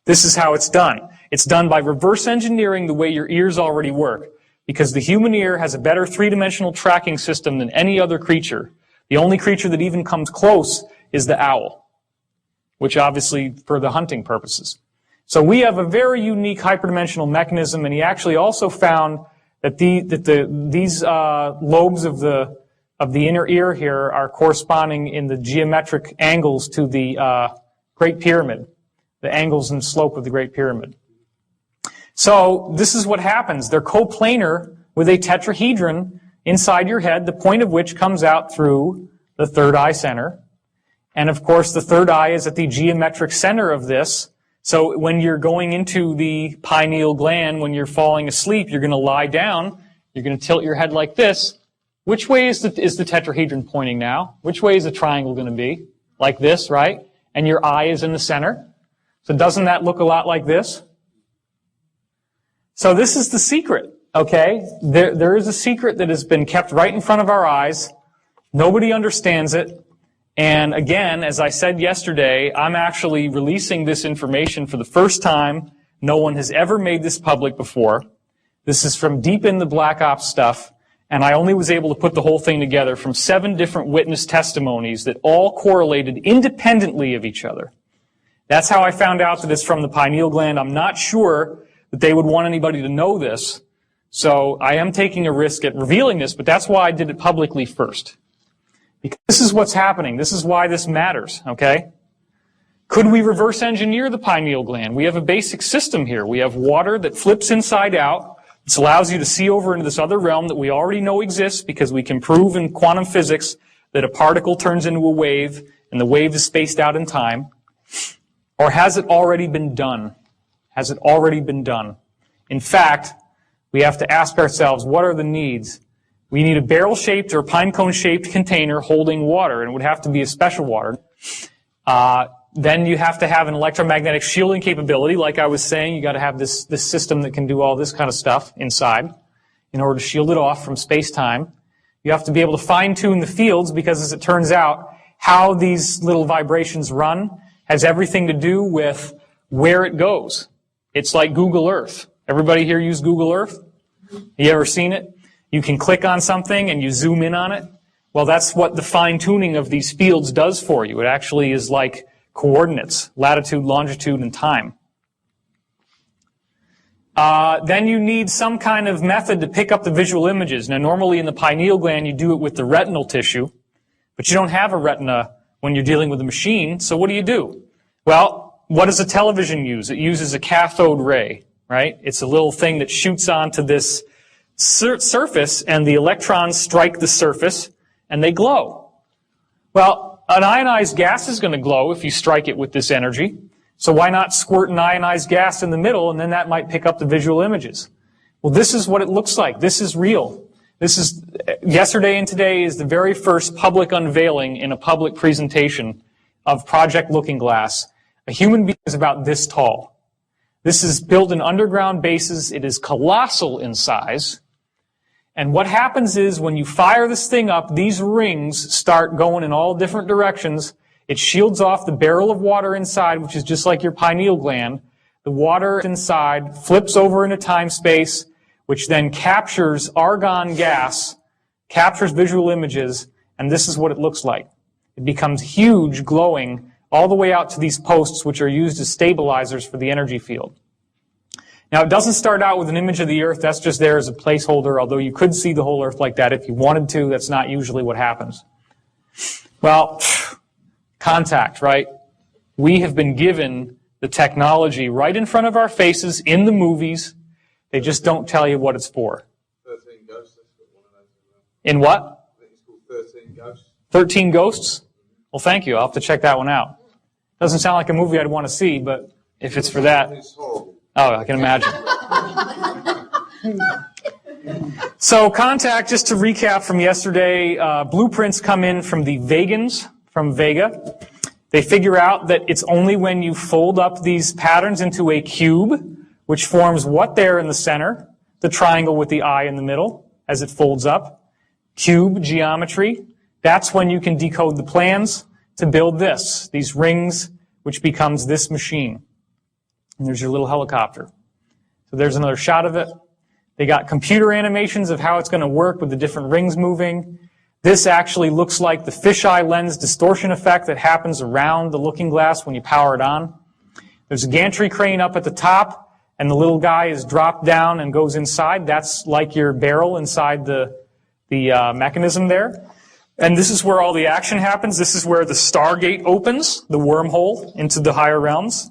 This is how it's done. It's done by reverse engineering the way your ears already work, because the human ear has a better three-dimensional tracking system than any other creature. The only creature that even comes close is the owl, which obviously for the hunting purposes. So we have a very unique hyperdimensional mechanism, and he actually also found that these lobes of the inner ear here are corresponding in the geometric angles to the Great Pyramid, the angles and slope of the Great Pyramid. So this is what happens. They're coplanar with a tetrahedron inside your head, the point of which comes out through the third eye center. And of course, the third eye is at the geometric center of this. So when you're going into the pineal gland, when you're falling asleep, you're going to lie down. You're going to tilt your head like this. Which way is the tetrahedron pointing now? Which way is the triangle going to be? Like this, right? And your eye is in the center. So doesn't that look a lot like this? So this is the secret, okay? There is a secret that has been kept right in front of our eyes. Nobody understands it. And again, as I said yesterday, I'm actually releasing this information for the first time. No one has ever made this public before. This is from deep in the Black Ops stuff, and I only was able to put the whole thing together from 7 different witness testimonies that all correlated independently of each other. That's how I found out that it's from the pineal gland. I'm not sure that they would want anybody to know this, so I am taking a risk at revealing this, but that's why I did it publicly first. Because this is what's happening. This is why this matters, okay? Could we reverse engineer the pineal gland? We have a basic system here. We have water that flips inside out. This allows you to see over into this other realm that we already know exists because we can prove in quantum physics that a particle turns into a wave and the wave is spaced out in time. Or has it already been done? Has it already been done? In fact, we have to ask ourselves, what are the needs? We need a barrel-shaped or pine cone-shaped container holding water, and it would have to be a special water. Then you have to have an electromagnetic shielding capability. Like I was saying, you got to have this system that can do all this kind of stuff inside in order to shield it off from space-time. You have to be able to fine-tune the fields because, as it turns out, how these little vibrations run has everything to do with where it goes. It's like Google Earth. Everybody here use Google Earth? You ever seen it? You can click on something and you zoom in on it. Well, that's what the fine-tuning of these fields does for you. It actually is like coordinates, latitude, longitude, and time. Then you need some kind of method to pick up the visual images. Now, normally in the pineal gland, you do it with the retinal tissue, but you don't have a retina when you're dealing with a machine, so what do? Well, what does a television use? It uses a cathode ray, right? It's a little thing that shoots onto this surface, and the electrons strike the surface, and they glow. Well, an ionized gas is going to glow if you strike it with this energy. So why not squirt an ionized gas in the middle, and then that might pick up the visual images? Well, this is what it looks like. This is real. Yesterday and today is the very first public unveiling in a public presentation of Project Looking Glass. A human being is about this tall. This is built in underground bases. It is colossal in size. And what happens is when you fire this thing up, these rings start going in all different directions. It shields off the barrel of water inside, which is just like your pineal gland. The water inside flips over into time-space, which then captures argon gas, captures visual images, and this is what it looks like. It becomes huge, glowing, all the way out to these posts, which are used as stabilizers for the energy field. Now, it doesn't start out with an image of the Earth. That's just there as a placeholder, although you could see the whole Earth like that if you wanted to. That's not usually what happens. Well, contact, right? We have been given the technology right in front of our faces in the movies. They just don't tell you what it's for. 13 Ghosts. That's got one of those as well. In what? I think it's called 13 Ghosts. 13 Ghosts? Well, thank you. I'll have to check that one out. Doesn't sound like a movie I'd want to see, but if it's for that... It's horrible. Oh, I can imagine. So contact, just to recap from yesterday, blueprints come in from the Vegans, from Vega. They figure out that it's only when you fold up these patterns into a cube, which forms what there in the center, the triangle with the eye in the middle, as it folds up, cube geometry, that's when you can decode the plans to build this, these rings, which becomes this machine. And there's your little helicopter. So there's another shot of it. They got computer animations of how it's going to work with the different rings moving. This actually looks like the fisheye lens distortion effect that happens around the looking glass when you power it on. There's a gantry crane up at the top, and the little guy is dropped down and goes inside. That's like your barrel inside the mechanism there. And this is where all the action happens. This is where the Stargate opens, the wormhole into the higher realms.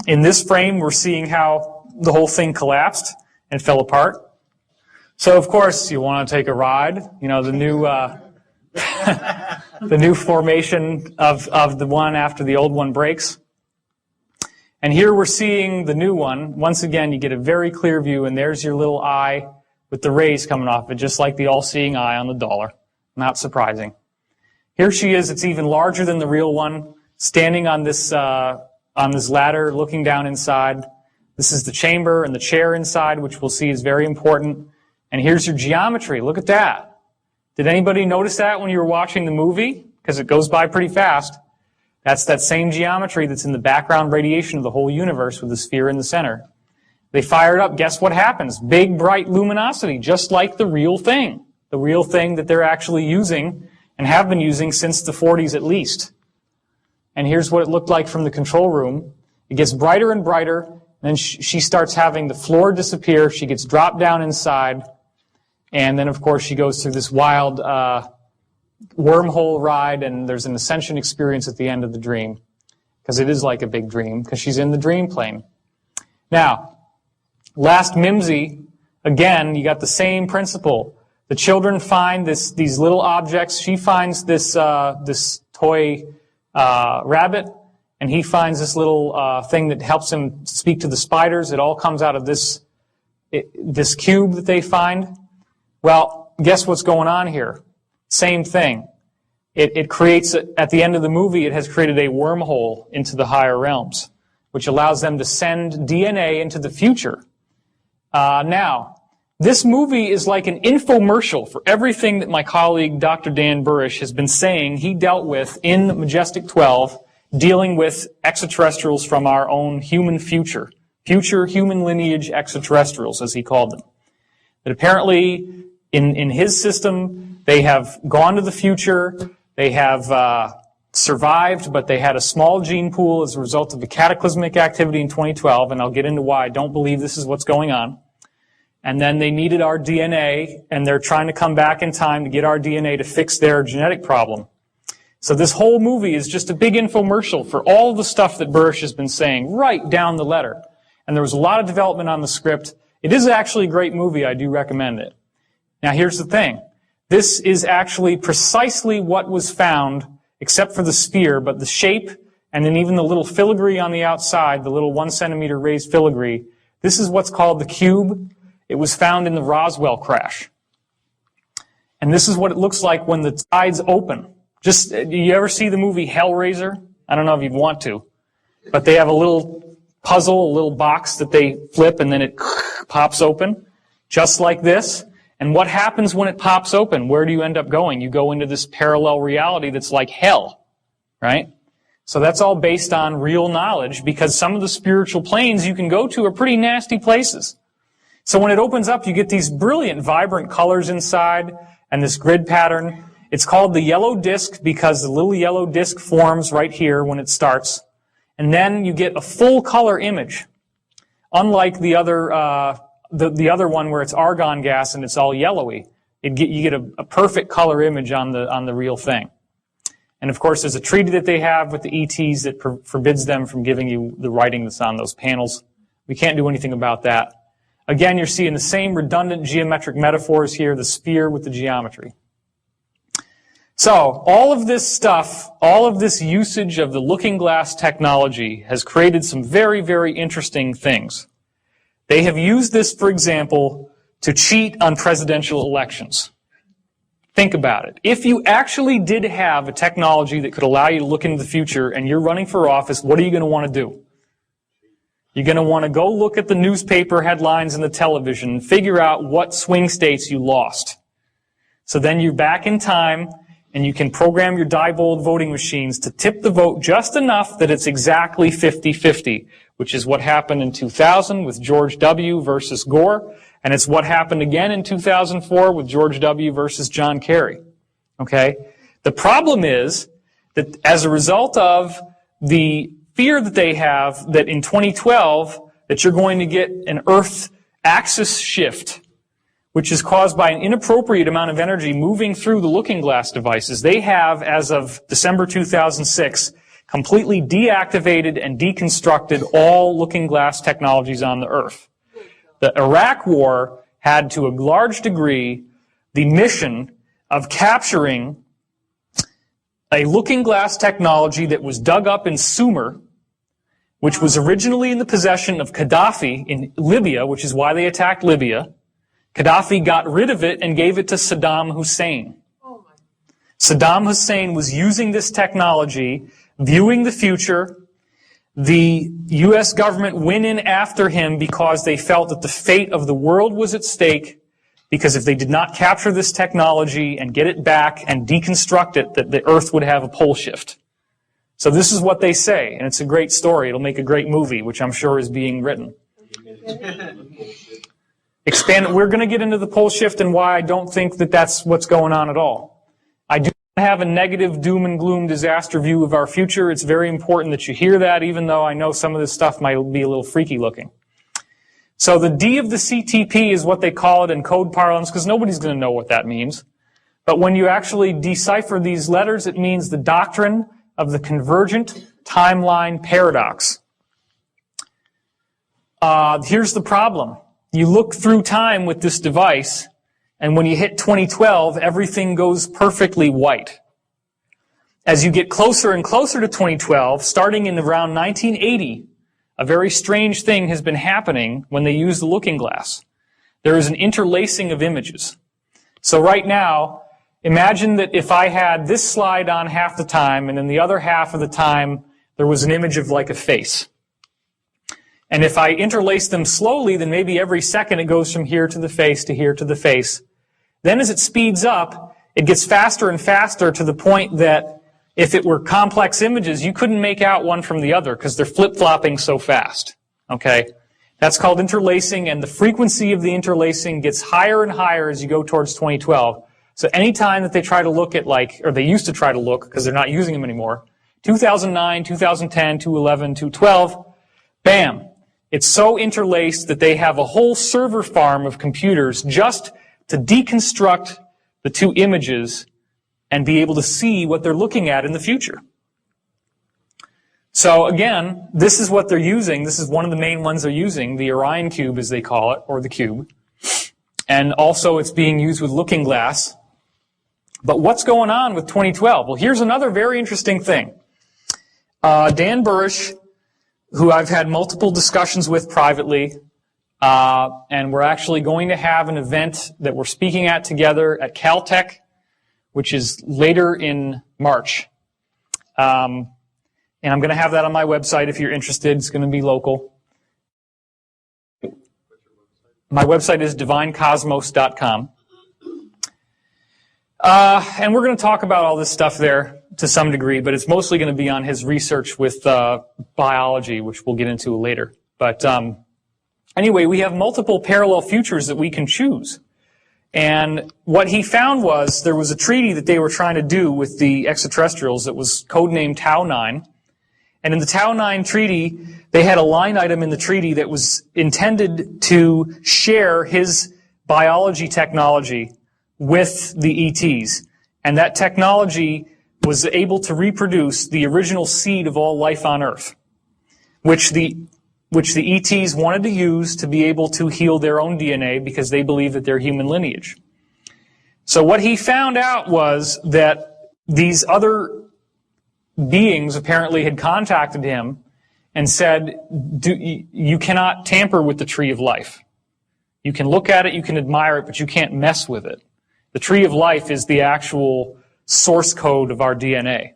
In this frame, we're seeing how the whole thing collapsed and fell apart. So, of course, you want to take a ride. You know, the new the new formation of the one after the old one breaks. And here we're seeing the new one. Once again, you get a very clear view, and there's your little eye with the rays coming off it, just like the all-seeing eye on the dollar. Not surprising. Here she is. It's even larger than the real one, standing on this ladder, looking down inside. This is the chamber and the chair inside, which we'll see is very important. And here's your geometry. Look at that. Did anybody notice that when you were watching the movie? Because it goes by pretty fast. That's that same geometry that's in the background radiation of the whole universe with the sphere in the center. They fire it up. Guess what happens? Big, bright luminosity, just like the real thing. The real thing that they're actually using and have been using since the 40s at least. and here's what it looked like from the control room. It gets brighter and brighter, and then she starts having the floor disappear. She gets dropped down inside, and then, of course, she goes through this wild wormhole ride, and there's an ascension experience at the end of the dream, because it is like a big dream, because she's in the dream plane. Now, last Mimsy, again, you got the same principle. The children find these little objects. She finds this toy rabbit, and he finds this little thing that helps him speak to the spiders. It all comes out of this cube that they find. Well, guess what's going on here? Same thing. It creates, at the end of the movie, it has created a wormhole into the higher realms, which allows them to send DNA into the future. Now, this movie is like an infomercial for everything that my colleague, Dr. Dan Burish, has been saying he dealt with in Majestic 12, dealing with extraterrestrials from our own human future human lineage extraterrestrials, as he called them. That apparently, in his system, they have gone to the future, they have survived, but they had a small gene pool as a result of the cataclysmic activity in 2012, and I'll get into why I don't believe this is what's going on. And then they needed our DNA, and they're trying to come back in time to get our DNA to fix their genetic problem. So this whole movie is just a big infomercial for all the stuff that Burish has been saying, right down the letter. And there was a lot of development on the script. It is actually a great movie. I do recommend it. Now here's the thing. This is actually precisely what was found, except for the sphere, but the shape, and then even the little filigree on the outside, the little 1 centimeter raised filigree. This is what's called the cube. It was found in the Roswell crash. And this is what it looks like when the tides open. Just, you ever see the movie Hellraiser? I don't know if you'd want to. But they have a little puzzle, a little box that they flip, and then it pops open, just like this. And what happens when it pops open? Where do you end up going? You go into this parallel reality that's like hell, right? So that's all based on real knowledge, because some of the spiritual planes you can go to are pretty nasty places. So when it opens up, you get these brilliant, vibrant colors inside and this grid pattern. It's called the yellow disk because the little yellow disk forms right here when it starts. And then you get a full color image, unlike the other the other one where it's argon gas and it's all yellowy. You get a perfect color image on the real thing. And of course, there's a treaty that they have with the ETs that forbids them from giving you the writing that's on those panels. We can't do anything about that. Again, you're seeing the same redundant geometric metaphors here, the sphere with the geometry. So, all of this stuff, all of this usage of the looking glass technology has created some very, very interesting things. They have used this, for example, to cheat on presidential elections. Think about it. If you actually did have a technology that could allow you to look into the future and you're running for office, what are you going to want to do? You're going to want to go look at the newspaper headlines and the television and figure out what swing states you lost. So then you're back in time and you can program your Diebold voting machines to tip the vote just enough that it's exactly 50-50, which is what happened in 2000 with George W. versus Gore, and it's what happened again in 2004 with George W. versus John Kerry. Okay? The problem is that as a result of the fear that they have that in 2012 that you're going to get an Earth axis shift, which is caused by an inappropriate amount of energy moving through the looking glass devices. They have, as of December 2006, completely deactivated and deconstructed all looking glass technologies on the Earth. The Iraq War had, to a large degree, the mission of capturing a looking glass technology that was dug up in Sumer, which was originally in the possession of Gaddafi in Libya, which is why they attacked Libya. Gaddafi got rid of it and gave it to Saddam Hussein. Saddam Hussein was using this technology, viewing the future. The U.S. government went in after him because they felt that the fate of the world was at stake, because if they did not capture this technology and get it back and deconstruct it, that the Earth would have a pole shift. So this is what they say, and it's a great story. It'll make a great movie, which I'm sure is being written. We're going to get into the pole shift and why I don't think that that's what's going on at all. I do have a negative doom and gloom disaster view of our future. It's very important that you hear that, even though I know some of this stuff might be a little freaky looking. So the D of the CTP is what they call it in code parlance, because nobody's going to know what that means. But when you actually decipher these letters, it means the doctrine of the convergent timeline paradox. Here's the problem. You look through time with this device, and when you hit 2012, everything goes perfectly white. As you get closer and closer to 2012, starting in around 1980, a very strange thing has been happening when they use the looking glass. There is an interlacing of images. So right now, imagine that if I had this slide on half the time, and then the other half of the time, there was an image of like a face. And if I interlace them slowly, then maybe every second it goes from here to the face to here to the face. Then as it speeds up, it gets faster and faster to the point that if it were complex images, you couldn't make out one from the other because they're flip-flopping so fast. Okay? That's called interlacing, and the frequency of the interlacing gets higher and higher as you go towards 2012. So anytime that they try to look at or they used to try to look because they're not using them anymore, 2009, 2010, 2011, 2012, bam. It's so interlaced that they have a whole server farm of computers just to deconstruct the two images and be able to see what they're looking at in the future. So again, this is what they're using. This is one of the main ones they're using, the Orion Cube as they call it, or the Cube. And also it's being used with looking glass. But what's going on with 2012? Well, here's another very interesting thing. Dan Burish, who I've had multiple discussions with privately, and we're actually going to have an event that we're speaking at together at Caltech, which is later in March. And I'm going to have that on my website if you're interested. It's going to be local. My website is divinecosmos.com. And we're going to talk about all this stuff there to some degree, but it's mostly going to be on his research with biology, which we'll get into later. But anyway, we have multiple parallel futures that we can choose. And what he found was there was a treaty that they were trying to do with the extraterrestrials that was codenamed Tau 9. And in the Tau 9 treaty, they had a line item in the treaty that was intended to share his biology technology with the ETs. And that technology was able to reproduce the original seed of all life on Earth, which the ETs wanted to use to be able to heal their own DNA because they believe that they're human lineage. So what he found out was that these other beings apparently had contacted him and said, you cannot tamper with the tree of life. You can look at it, you can admire it, but you can't mess with it. The tree of life is the actual source code of our DNA.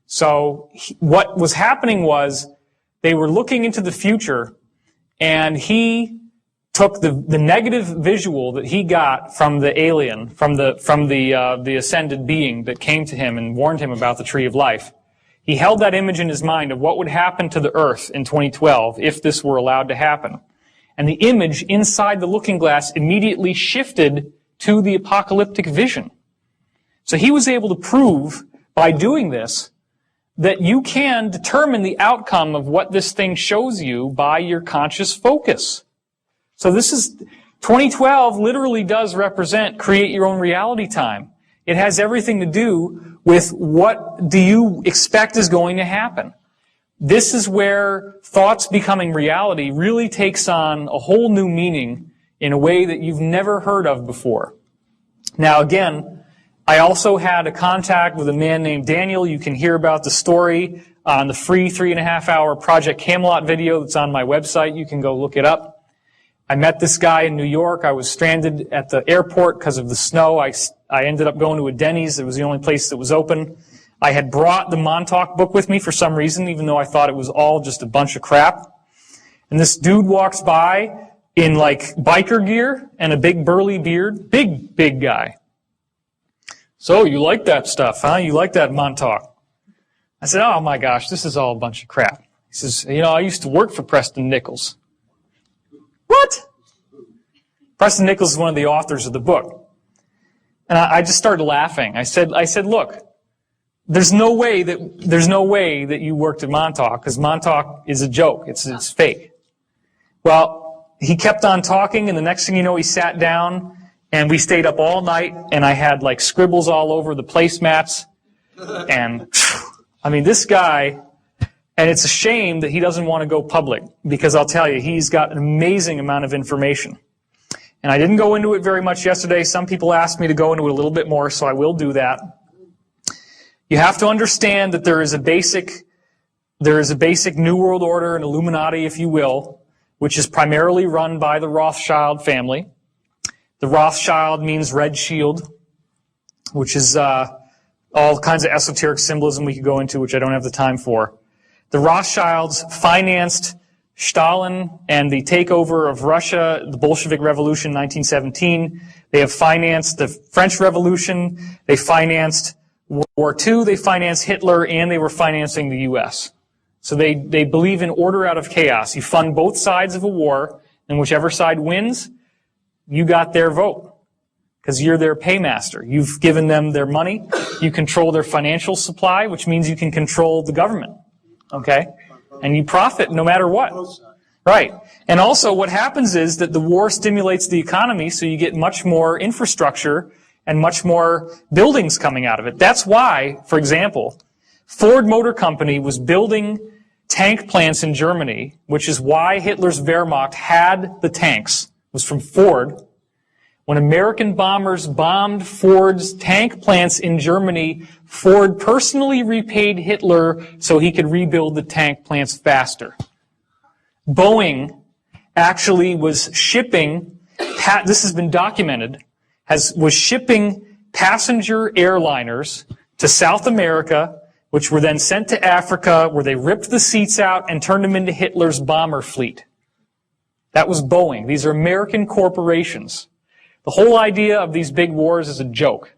So what was happening was they were looking into the future, and he took the negative visual that he got from the alien, from the ascended being that came to him and warned him about the tree of life. He held that image in his mind of what would happen to the Earth in 2012 if this were allowed to happen. And the image inside the looking glass immediately shifted to the apocalyptic vision. So he was able to prove by doing this that you can determine the outcome of what this thing shows you by your conscious focus. So 2012 literally does represent create your own reality time. It has everything to do with what do you expect is going to happen. This is where thoughts becoming reality really takes on a whole new meaning in a way that you've never heard of before. Now again, I also had a contact with a man named Daniel. You can hear about the story on the free 3.5-hour Project Camelot video that's on my website. You can go look it up. I met this guy in New York. I was stranded at the airport because of the snow. I ended up going to a Denny's. It was the only place that was open. I had brought the Montauk book with me for some reason, even though I thought it was all just a bunch of crap. And this dude walks by in like biker gear and a big burly beard. Big guy. So you like that stuff, huh? You like that Montauk? I said, oh my gosh, this is all a bunch of crap. He says, I used to work for Preston Nichols. What? Preston Nichols is one of the authors of the book. And I just started laughing. I said, look, there's no way that you worked at Montauk, because Montauk is a joke. It's fake. Well, he kept on talking, and the next thing you know, he sat down, and we stayed up all night, and I had like scribbles all over the placemats. And I mean, this guy, and it's a shame that he doesn't want to go public, because I'll tell you, he's got an amazing amount of information. And I didn't go into it very much yesterday. Some people asked me to go into it a little bit more, so I will do that. You have to understand that there is a basic New World Order, an Illuminati, if you will, which is primarily run by the Rothschild family. The Rothschild means red shield, which is all kinds of esoteric symbolism we could go into, which I don't have the time for. The Rothschilds financed Stalin and the takeover of Russia, the Bolshevik Revolution in 1917. They have financed the French Revolution. They financed World War II. They financed Hitler, and they were financing the U.S. So they believe in order out of chaos. You fund both sides of a war, and whichever side wins, you got their vote, because you're their paymaster. You've given them their money. You control their financial supply, which means you can control the government. Okay? And you profit no matter what. Right. And also what happens is that the war stimulates the economy, so you get much more infrastructure and much more buildings coming out of it. That's why, for example, Ford Motor Company was building tank plants in Germany, which is why Hitler's Wehrmacht had the tanks. It was from Ford. When American bombers bombed Ford's tank plants in Germany, Ford personally repaid Hitler so he could rebuild the tank plants faster. Boeing actually was shipping, this has been documented, was shipping passenger airliners to South America, which were then sent to Africa, where they ripped the seats out and turned them into Hitler's bomber fleet. That was Boeing. These are American corporations. The whole idea of these big wars is a joke.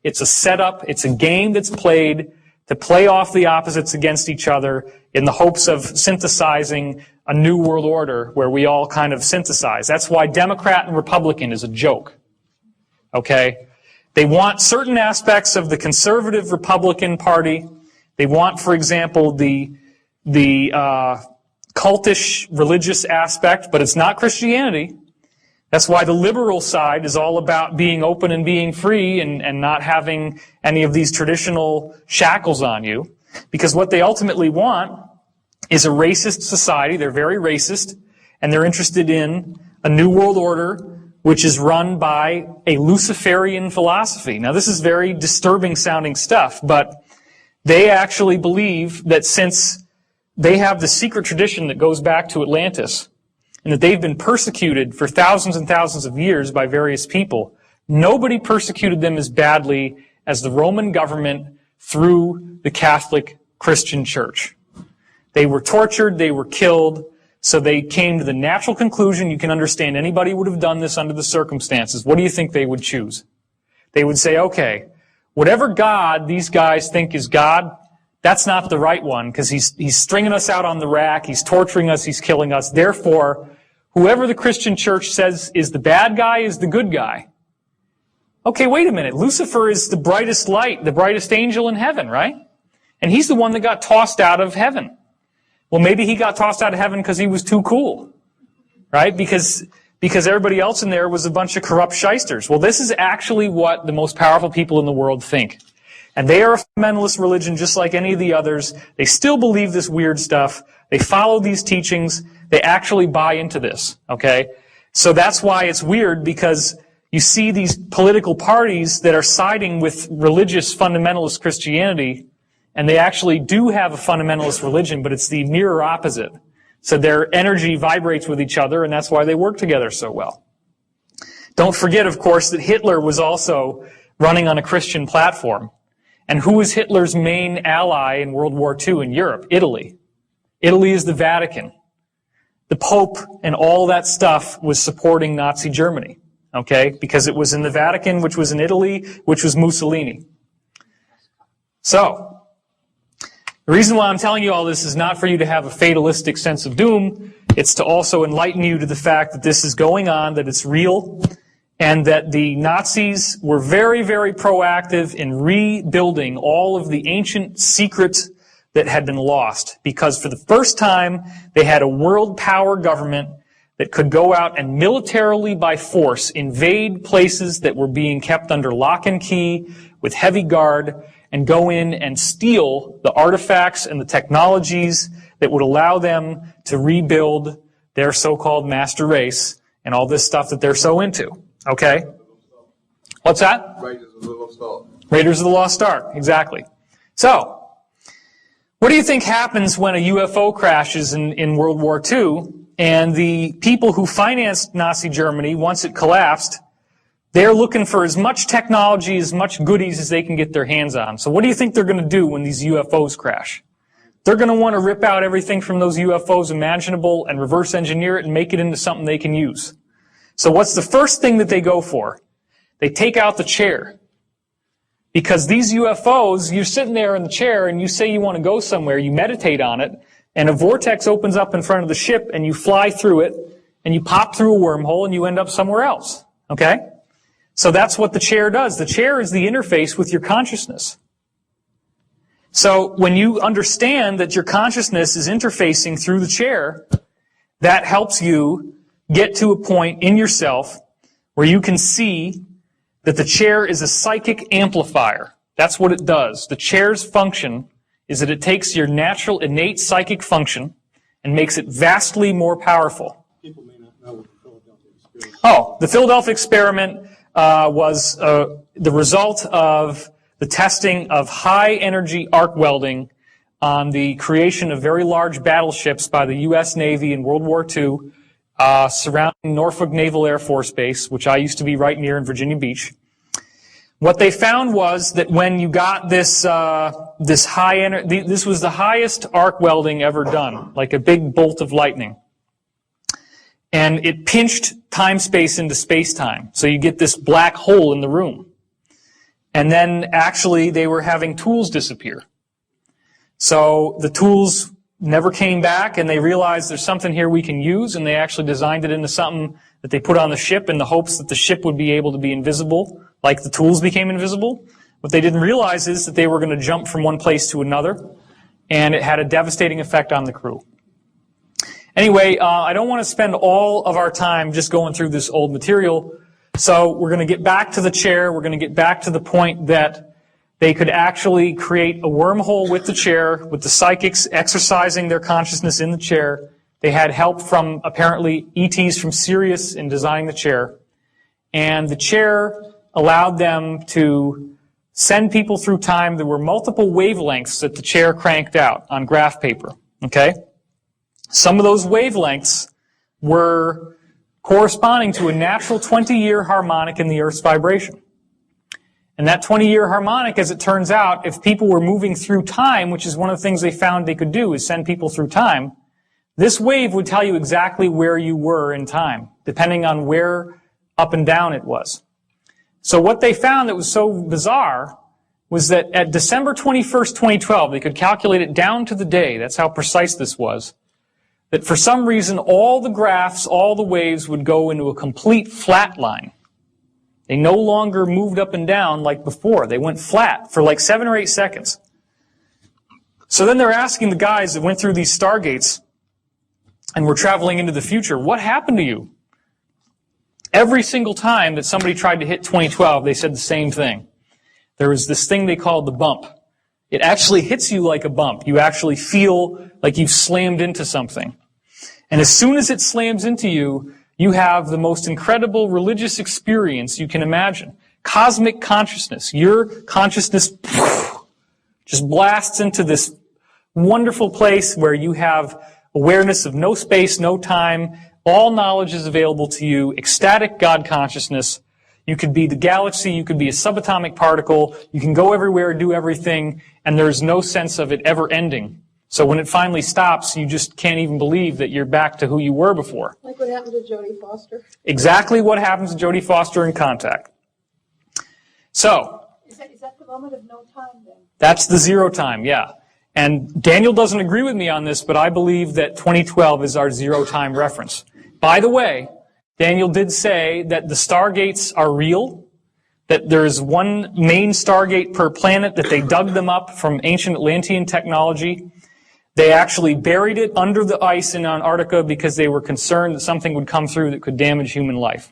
It's a setup. It's a game that's played to play off the opposites against each other in the hopes of synthesizing a new world order where we all kind of synthesize. That's why Democrat and Republican is a joke. Okay? They want certain aspects of the conservative Republican Party. They want, for example, the cultish religious aspect, but it's not Christianity. That's why the liberal side is all about being open and being free and not having any of these traditional shackles on you. Because what they ultimately want is a racist society. They're very racist, and they're interested in a new world order which is run by a Luciferian philosophy. Now, this is very disturbing sounding stuff, but they actually believe that since they have the secret tradition that goes back to Atlantis, and that they've been persecuted for thousands and thousands of years by various people, nobody persecuted them as badly as the Roman government through the Catholic Christian Church. They were tortured, they were killed, so they came to the natural conclusion, you can understand anybody would have done this under the circumstances. What do you think they would choose? They would say, okay, whatever God these guys think is God, that's not the right one, because he's stringing us out on the rack, he's torturing us, he's killing us. Therefore, whoever the Christian church says is the bad guy is the good guy. Okay, wait a minute. Lucifer is the brightest light, the brightest angel in heaven, right? And he's the one that got tossed out of heaven. Well, maybe he got tossed out of heaven because he was too cool, right? Because everybody else in there was a bunch of corrupt shysters. Well, this is actually what the most powerful people in the world think. And they are a fundamentalist religion just like any of the others. They still believe this weird stuff. They follow these teachings. They actually buy into this, okay? So that's why it's weird, because you see these political parties that are siding with religious fundamentalist Christianity, and they actually do have a fundamentalist religion, but it's the mirror opposite. So their energy vibrates with each other, and that's why they work together so well. Don't forget, of course, that Hitler was also running on a Christian platform. And who was Hitler's main ally in World War II in Europe? Italy. Italy is the Vatican. The Pope and all that stuff was supporting Nazi Germany, okay? Because it was in the Vatican, which was in Italy, which was Mussolini. So, the reason why I'm telling you all this is not for you to have a fatalistic sense of doom. It's to also enlighten you to the fact that this is going on, that it's real, and that the Nazis were very, very proactive in rebuilding all of the ancient secrets that had been lost, because for the first time they had a world power government that could go out and militarily by force invade places that were being kept under lock and key with heavy guard and go in and steal the artifacts and the technologies that would allow them to rebuild their so-called master race and all this stuff that they're so into. Okay? What's that? Raiders of the Lost Ark. Raiders of the Lost Ark, exactly. So, what do you think happens when a UFO crashes in World War II and the people who financed Nazi Germany, once it collapsed, they're looking for as much technology, as much goodies as they can get their hands on. So what do you think they're going to do when these UFOs crash? They're going to want to rip out everything from those UFOs imaginable and reverse engineer it and make it into something they can use. So what's the first thing that they go for? They take out the chair. Because these UFOs, you're sitting there in the chair and you say you want to go somewhere, you meditate on it, and a vortex opens up in front of the ship and you fly through it and you pop through a wormhole and you end up somewhere else. Okay? So that's what the chair does. The chair is the interface with your consciousness. So when you understand that your consciousness is interfacing through the chair, that helps you get to a point in yourself where you can see that the chair is a psychic amplifier. That's what it does. The chair's function is that it takes your natural, innate psychic function and makes it vastly more powerful. People may not know what the Philadelphia experience is. Oh, the Philadelphia experiment was the result of the testing of high-energy arc welding on the creation of very large battleships by the U.S. Navy in World War II, surrounding Norfolk Naval Air Force Base, which I used to be right near in Virginia Beach. What they found was that when you got this high energy, this was the highest arc welding ever done, like a big bolt of lightning. And it pinched time-space into space-time. So you get this black hole in the room. And then actually they were having tools disappear. So the tools never came back, and they realized there's something here we can use, and they actually designed it into something that they put on the ship in the hopes that the ship would be able to be invisible, like the tools became invisible. What they didn't realize is that they were going to jump from one place to another, and it had a devastating effect on the crew. Anyway, I don't want to spend all of our time just going through this old material, so we're going to get back to the chair. We're going to get back to the point that they could actually create a wormhole with the chair, with the psychics exercising their consciousness in the chair. They had help from, apparently, ETs from Sirius in designing the chair. And the chair allowed them to send people through time. There were multiple wavelengths that the chair cranked out on graph paper. Okay? Some of those wavelengths were corresponding to a natural 20-year harmonic in the Earth's vibration. And that 20-year harmonic, as it turns out, if people were moving through time, which is one of the things they found they could do, is send people through time, this wave would tell you exactly where you were in time, depending on where up and down it was. So what they found that was so bizarre was that at December 21st, 2012, they could calculate it down to the day, that's how precise this was, that for some reason all the graphs, all the waves would go into a complete flat line. They no longer moved up and down like before. They went flat for like 7 or 8 seconds. So then they're asking the guys that went through these stargates and were traveling into the future, what happened to you? Every single time that somebody tried to hit 2012, they said the same thing. There was this thing they called the bump. It actually hits you like a bump. You actually feel like you've slammed into something. And as soon as it slams into you, you have the most incredible religious experience you can imagine. Cosmic consciousness. Your consciousness just blasts into this wonderful place where you have awareness of no space, no time. All knowledge is available to you. Ecstatic God consciousness. You could be the galaxy. You could be a subatomic particle. You can go everywhere, do everything, and there's no sense of it ever ending. So when it finally stops, you just can't even believe that you're back to who you were before. Like what happened to Jodie Foster? Exactly what happens to Jodie Foster in Contact. So, Is that the moment of no time then? that's the zero time, yeah. And Daniel doesn't agree with me on this, but I believe that 2012 is our zero time reference. By the way, Daniel did say that the stargates are real, that there's one main stargate per planet, that they dug them up from ancient Atlantean technology. They actually buried it under the ice in Antarctica because they were concerned that something would come through that could damage human life.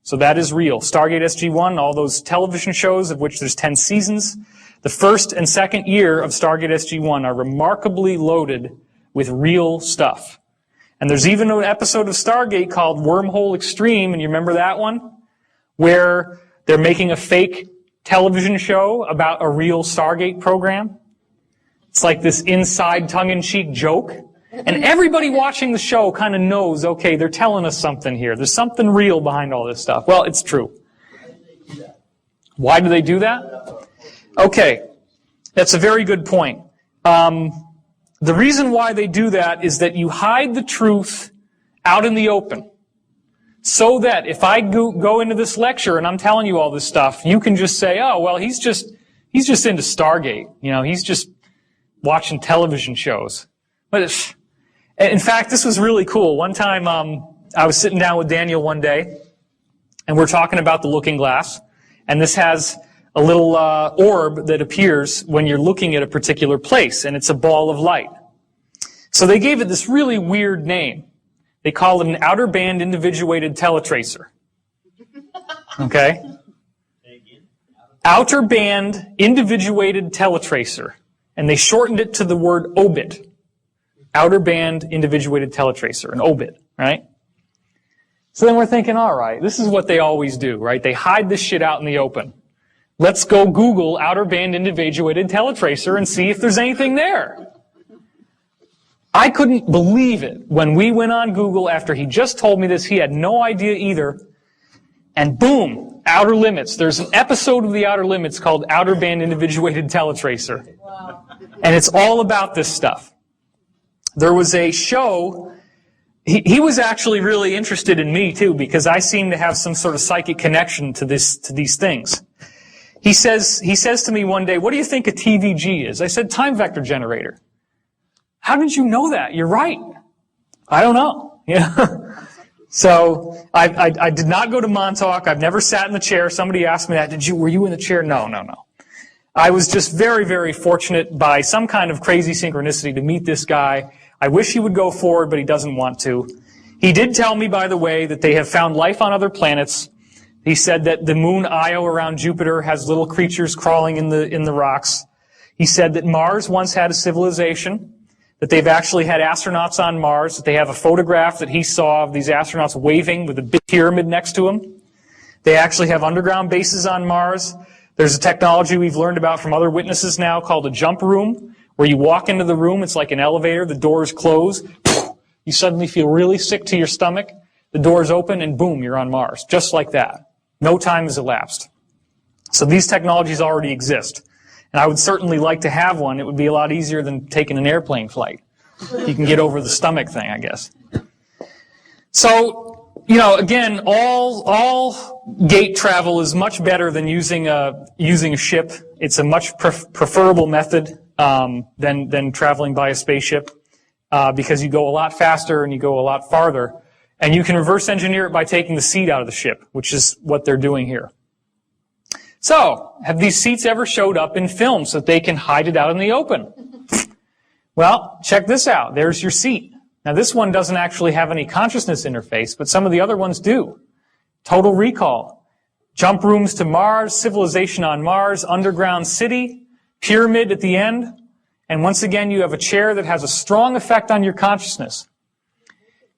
So that is real. Stargate SG-1, all those television shows, of which there's 10 seasons, the first and second year of Stargate SG-1 are remarkably loaded with real stuff. And there's even an episode of Stargate called Wormhole Extreme, and you remember that one? Where they're making a fake television show about a real Stargate program. It's like this inside tongue-in-cheek joke. And everybody watching the show kind of knows, okay, they're telling us something here. There's something real behind all this stuff. Well, it's true. Why do they do that? Okay, that's a very good point. The reason why they do that is that you hide the truth out in the open. So that if I go into this lecture and I'm telling you all this stuff, you can just say, oh, well, he's just into Stargate. You know, he's just watching television shows. But in fact, this was really cool. One time, I was sitting down with Daniel one day, and we're talking about the looking glass, and this has a little orb that appears when you're looking at a particular place, and it's a ball of light. So they gave it this really weird name. They call it an outer band individuated teletracer. Okay? Outer band individuated teletracer. And they shortened it to the word OBIT. Outer band individuated teletracer, an OBIT, right? So then we're thinking, all right, this is what they always do, right? They hide this shit out in the open. Let's go Google outer band individuated teletracer and see if there's anything there. I couldn't believe it when we went on Google after he just told me this. He had no idea either. And boom, Outer Limits. There's an episode of the Outer Limits called Outer Band Individuated Teletracer. Wow. And it's all about this stuff. There was a show, he was actually really interested in me too, because I seem to have some sort of psychic connection to these things. He says to me one day, what do you think a TVG is? I said, time vector generator. How did you know that? You're right. I don't know. Yeah. So I did not go to Montauk. I've never sat in the chair. Somebody asked me that. Were you in the chair? No. I was just very, very fortunate by some kind of crazy synchronicity to meet this guy. I wish he would go forward, but he doesn't want to. He did tell me, by the way, that they have found life on other planets. He said that the moon Io around Jupiter has little creatures crawling in the rocks. He said that Mars once had a civilization, that they've actually had astronauts on Mars, that they have a photograph that he saw of these astronauts waving with a big pyramid next to them. They actually have underground bases on Mars. There's a technology we've learned about from other witnesses now called a jump room, where you walk into the room, it's like an elevator, the doors close, you suddenly feel really sick to your stomach, the doors open, and boom, you're on Mars. Just like that. No time has elapsed. So these technologies already exist. And I would certainly like to have one. It would be a lot easier than taking an airplane flight. You can get over the stomach thing, I guess. So, again, all gate travel is much better than using a ship. It's a much preferable method than traveling by a spaceship because you go a lot faster and you go a lot farther. And you can reverse engineer it by taking the seat out of the ship, which is what they're doing here. So, have these seats ever showed up in film so that they can hide it out in the open? Well, check this out. There's your seat. Now, this one doesn't actually have any consciousness interface, but some of the other ones do. Total Recall, Jump Rooms to Mars, Civilization on Mars, Underground City, Pyramid at the end, and once again, you have a chair that has a strong effect on your consciousness.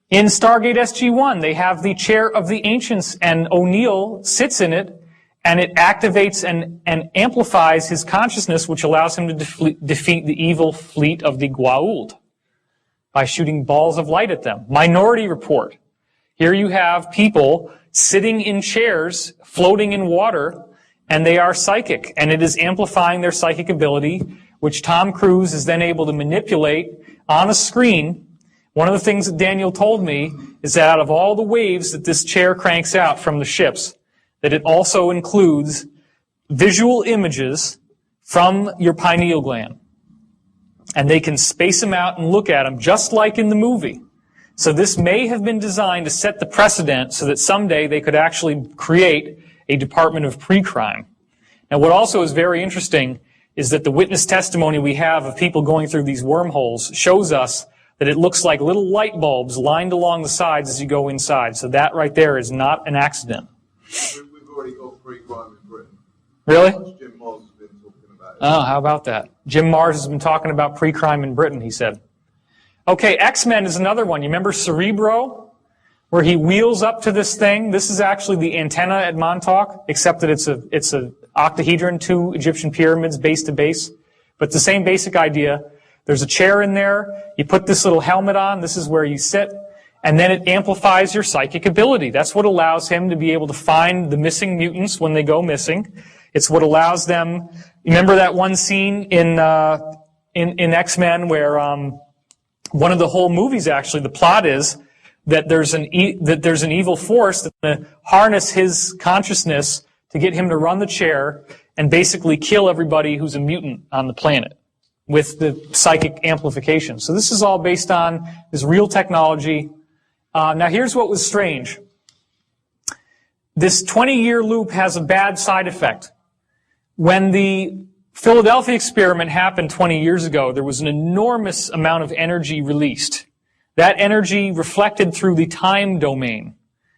In Stargate SG-1, they have the Chair of the Ancients, and O'Neill sits in it, and it activates and amplifies his consciousness, which allows him to defeat the evil fleet of the Goa'uld by shooting balls of light at them. Minority Report. Here you have people sitting in chairs, floating in water, and they are psychic, and it is amplifying their psychic ability, which Tom Cruise is then able to manipulate on a screen. One of the things that Daniel told me is that out of all the waves that this chair cranks out from the ships, that it also includes visual images from your pineal gland. And they can space them out and look at them just like in the movie. So this may have been designed to set the precedent so that someday they could actually create a department of pre-crime. Now, what also is very interesting is that the witness testimony we have of people going through these wormholes shows us that it looks like little light bulbs lined along the sides as you go inside. So that right there is not an accident. We've already got pre-crime in Britain. Really? Jim Moss has been talking about it. Oh, how about that? Jim Mars has been talking about pre-crime in Britain, he said. Okay, X-Men is another one. You remember Cerebro? Where he wheels up to this thing. This is actually the antenna at Montauk, except that it's a octahedron, 2 Egyptian pyramids base to base. But it's the same basic idea. There's a chair in there. You put this little helmet on. This is where you sit. And then it amplifies your psychic ability. That's what allows him to be able to find the missing mutants when they go missing. It's what allows them. Remember that one scene in X-Men where one of the whole movies actually, the plot is that there's an evil force that's going to harness his consciousness to get him to run the chair and basically kill everybody who's a mutant on the planet with the psychic amplification. So this is all based on this real technology. Now here's what was strange. This 20-year loop has a bad side effect. When the Philadelphia experiment happened 20 years ago, there was an enormous amount of energy released. That energy reflected through the time domain.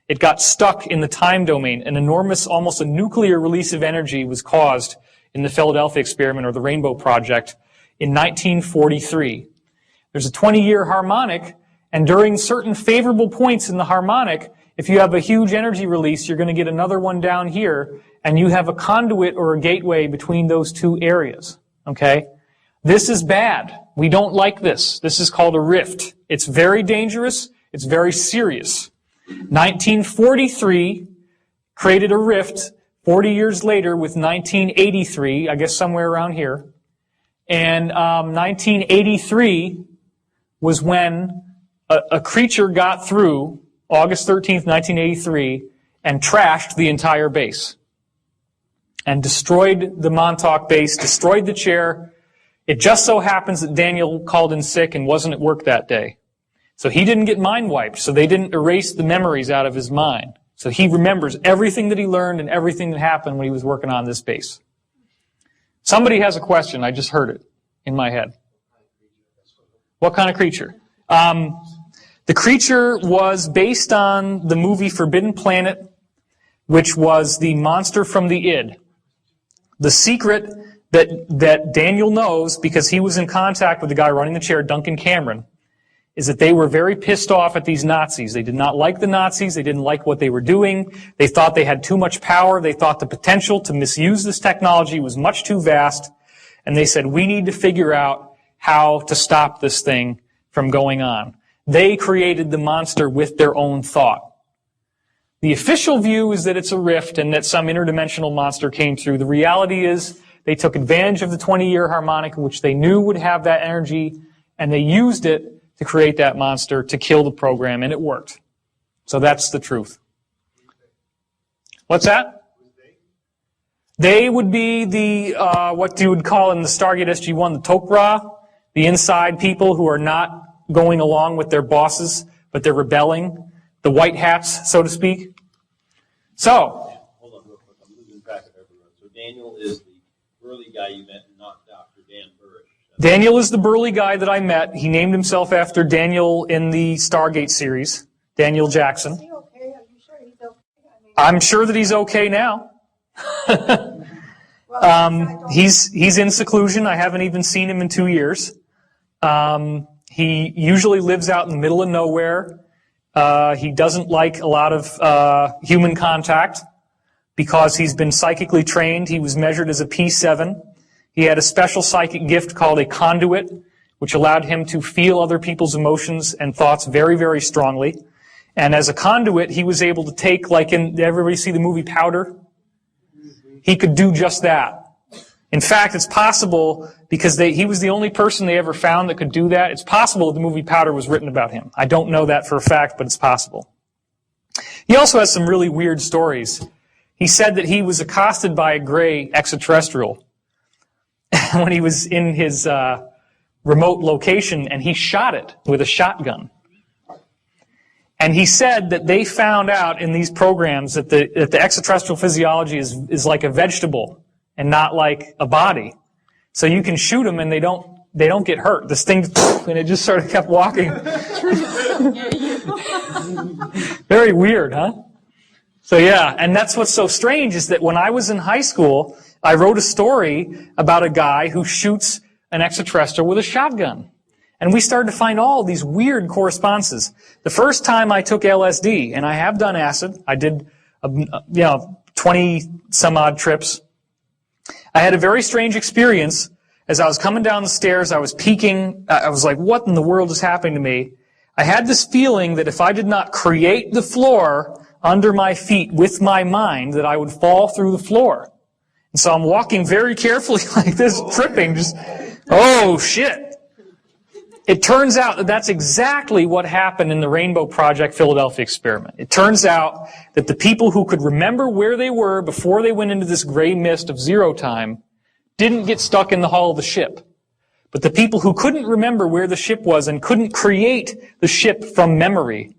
It got stuck in the time domain. An enormous, almost a nuclear release of energy was caused in the Philadelphia experiment or the Rainbow Project in 1943. There's a 20-year harmonic, and during certain favorable points in the harmonic, if you have a huge energy release, you're going to get another one down here, and you have a conduit or a gateway between those two areas. Okay? This is bad. We don't like this. This is called a rift. It's very dangerous. It's very serious. 1943 created a rift 40 years later with 1983, I guess somewhere around here. And 1983 was when a creature got through, August 13th, 1983, and trashed the entire base. And destroyed the Montauk base, destroyed the chair. It just so happens that Daniel called in sick and wasn't at work that day. So he didn't get mind wiped, so they didn't erase the memories out of his mind. So he remembers everything that he learned and everything that happened when he was working on this base. Somebody has a question. I just heard it in my head. What kind of creature? The creature was based on the movie Forbidden Planet, which was the monster from the id. The secret that Daniel knows, because he was in contact with the guy running the chair, Duncan Cameron, is that they were very pissed off at these Nazis. They did not like the Nazis. They didn't like what they were doing. They thought they had too much power. They thought the potential to misuse this technology was much too vast. And they said, we need to figure out how to stop this thing from going on. They created the monster with their own thought. The official view is that it's a rift and that some interdimensional monster came through. The reality is they took advantage of the 20-year harmonic, which they knew would have that energy, and they used it to create that monster to kill the program, and it worked. So that's the truth. What's that? They would be the, what you would call in the Stargate SG-1, the Tok'ra, the inside people who are not going along with their bosses, but they're rebelling, the white hats, so to speak. So, Hold on real quick, I'm losing track of everyone. So Daniel is the burly guy you met, not Dr. Dan Burrish. Daniel is the burly guy that I met. He named himself after Daniel in the Stargate series, Daniel Jackson. Is he okay? Are you sure he's okay? I mean, I'm sure that he's okay now. He's in seclusion. I haven't even seen him in 2 years. He usually lives out in the middle of nowhere. He doesn't like a lot of human contact because he's been psychically trained. He was measured as a P7. He had a special psychic gift called a conduit, which allowed him to feel other people's emotions and thoughts very, very strongly. And as a conduit, he was able to take, like did everybody see the movie Powder? He could do just that. In fact, it's possible, because he was the only person they ever found that could do that, it's possible that the movie Powder was written about him. I don't know that for a fact, but it's possible. He also has some really weird stories. He said that he was accosted by a gray extraterrestrial when he was in his remote location, and he shot it with a shotgun. And he said that they found out in these programs that the extraterrestrial physiology is like a vegetable and not like a body. So you can shoot them and they don't get hurt. This thing, and it just sort of kept walking. Very weird, huh? So yeah, and that's what's so strange is that when I was in high school, I wrote a story about a guy who shoots an extraterrestrial with a shotgun. And we started to find all these weird correspondences. The first time I took LSD, and I have done acid, I did 20 some odd trips. I had a very strange experience. As I was coming down the stairs, I was peeking. I was like, what in the world is happening to me? I had this feeling that if I did not create the floor under my feet with my mind, that I would fall through the floor. And so I'm walking very carefully like this, tripping, just, oh shit. It turns out that that's exactly what happened in the Rainbow Project Philadelphia experiment. It turns out that the people who could remember where they were before they went into this gray mist of zero time didn't get stuck in the hull of the ship. But the people who couldn't remember where the ship was and couldn't create the ship from memory,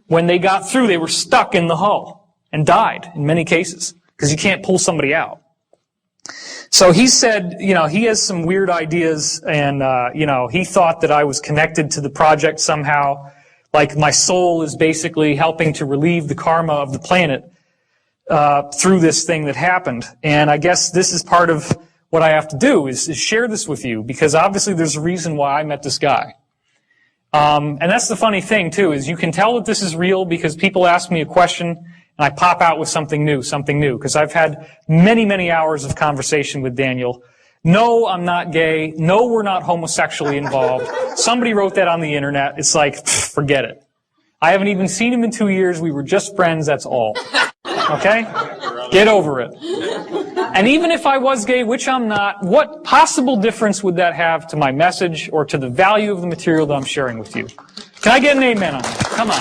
when they got through, they were stuck in the hull and died in many cases because you can't pull somebody out. So he said, he has some weird ideas, and, he thought that I was connected to the project somehow, like my soul is basically helping to relieve the karma of the planet through this thing that happened. And I guess this is part of what I have to do, is share this with you, because obviously there's a reason why I met this guy. And that's the funny thing, too, is you can tell that this is real because people ask me a question, and I pop out with something new, because I've had many, many hours of conversation with Daniel. No, I'm not gay. No, we're not homosexually involved. Somebody wrote that on the internet. It's like, forget it. I haven't even seen him in 2 years. We were just friends, that's all. Okay? Get over it. And even if I was gay, which I'm not, what possible difference would that have to my message or to the value of the material that I'm sharing with you? Can I get an amen on that? Come on.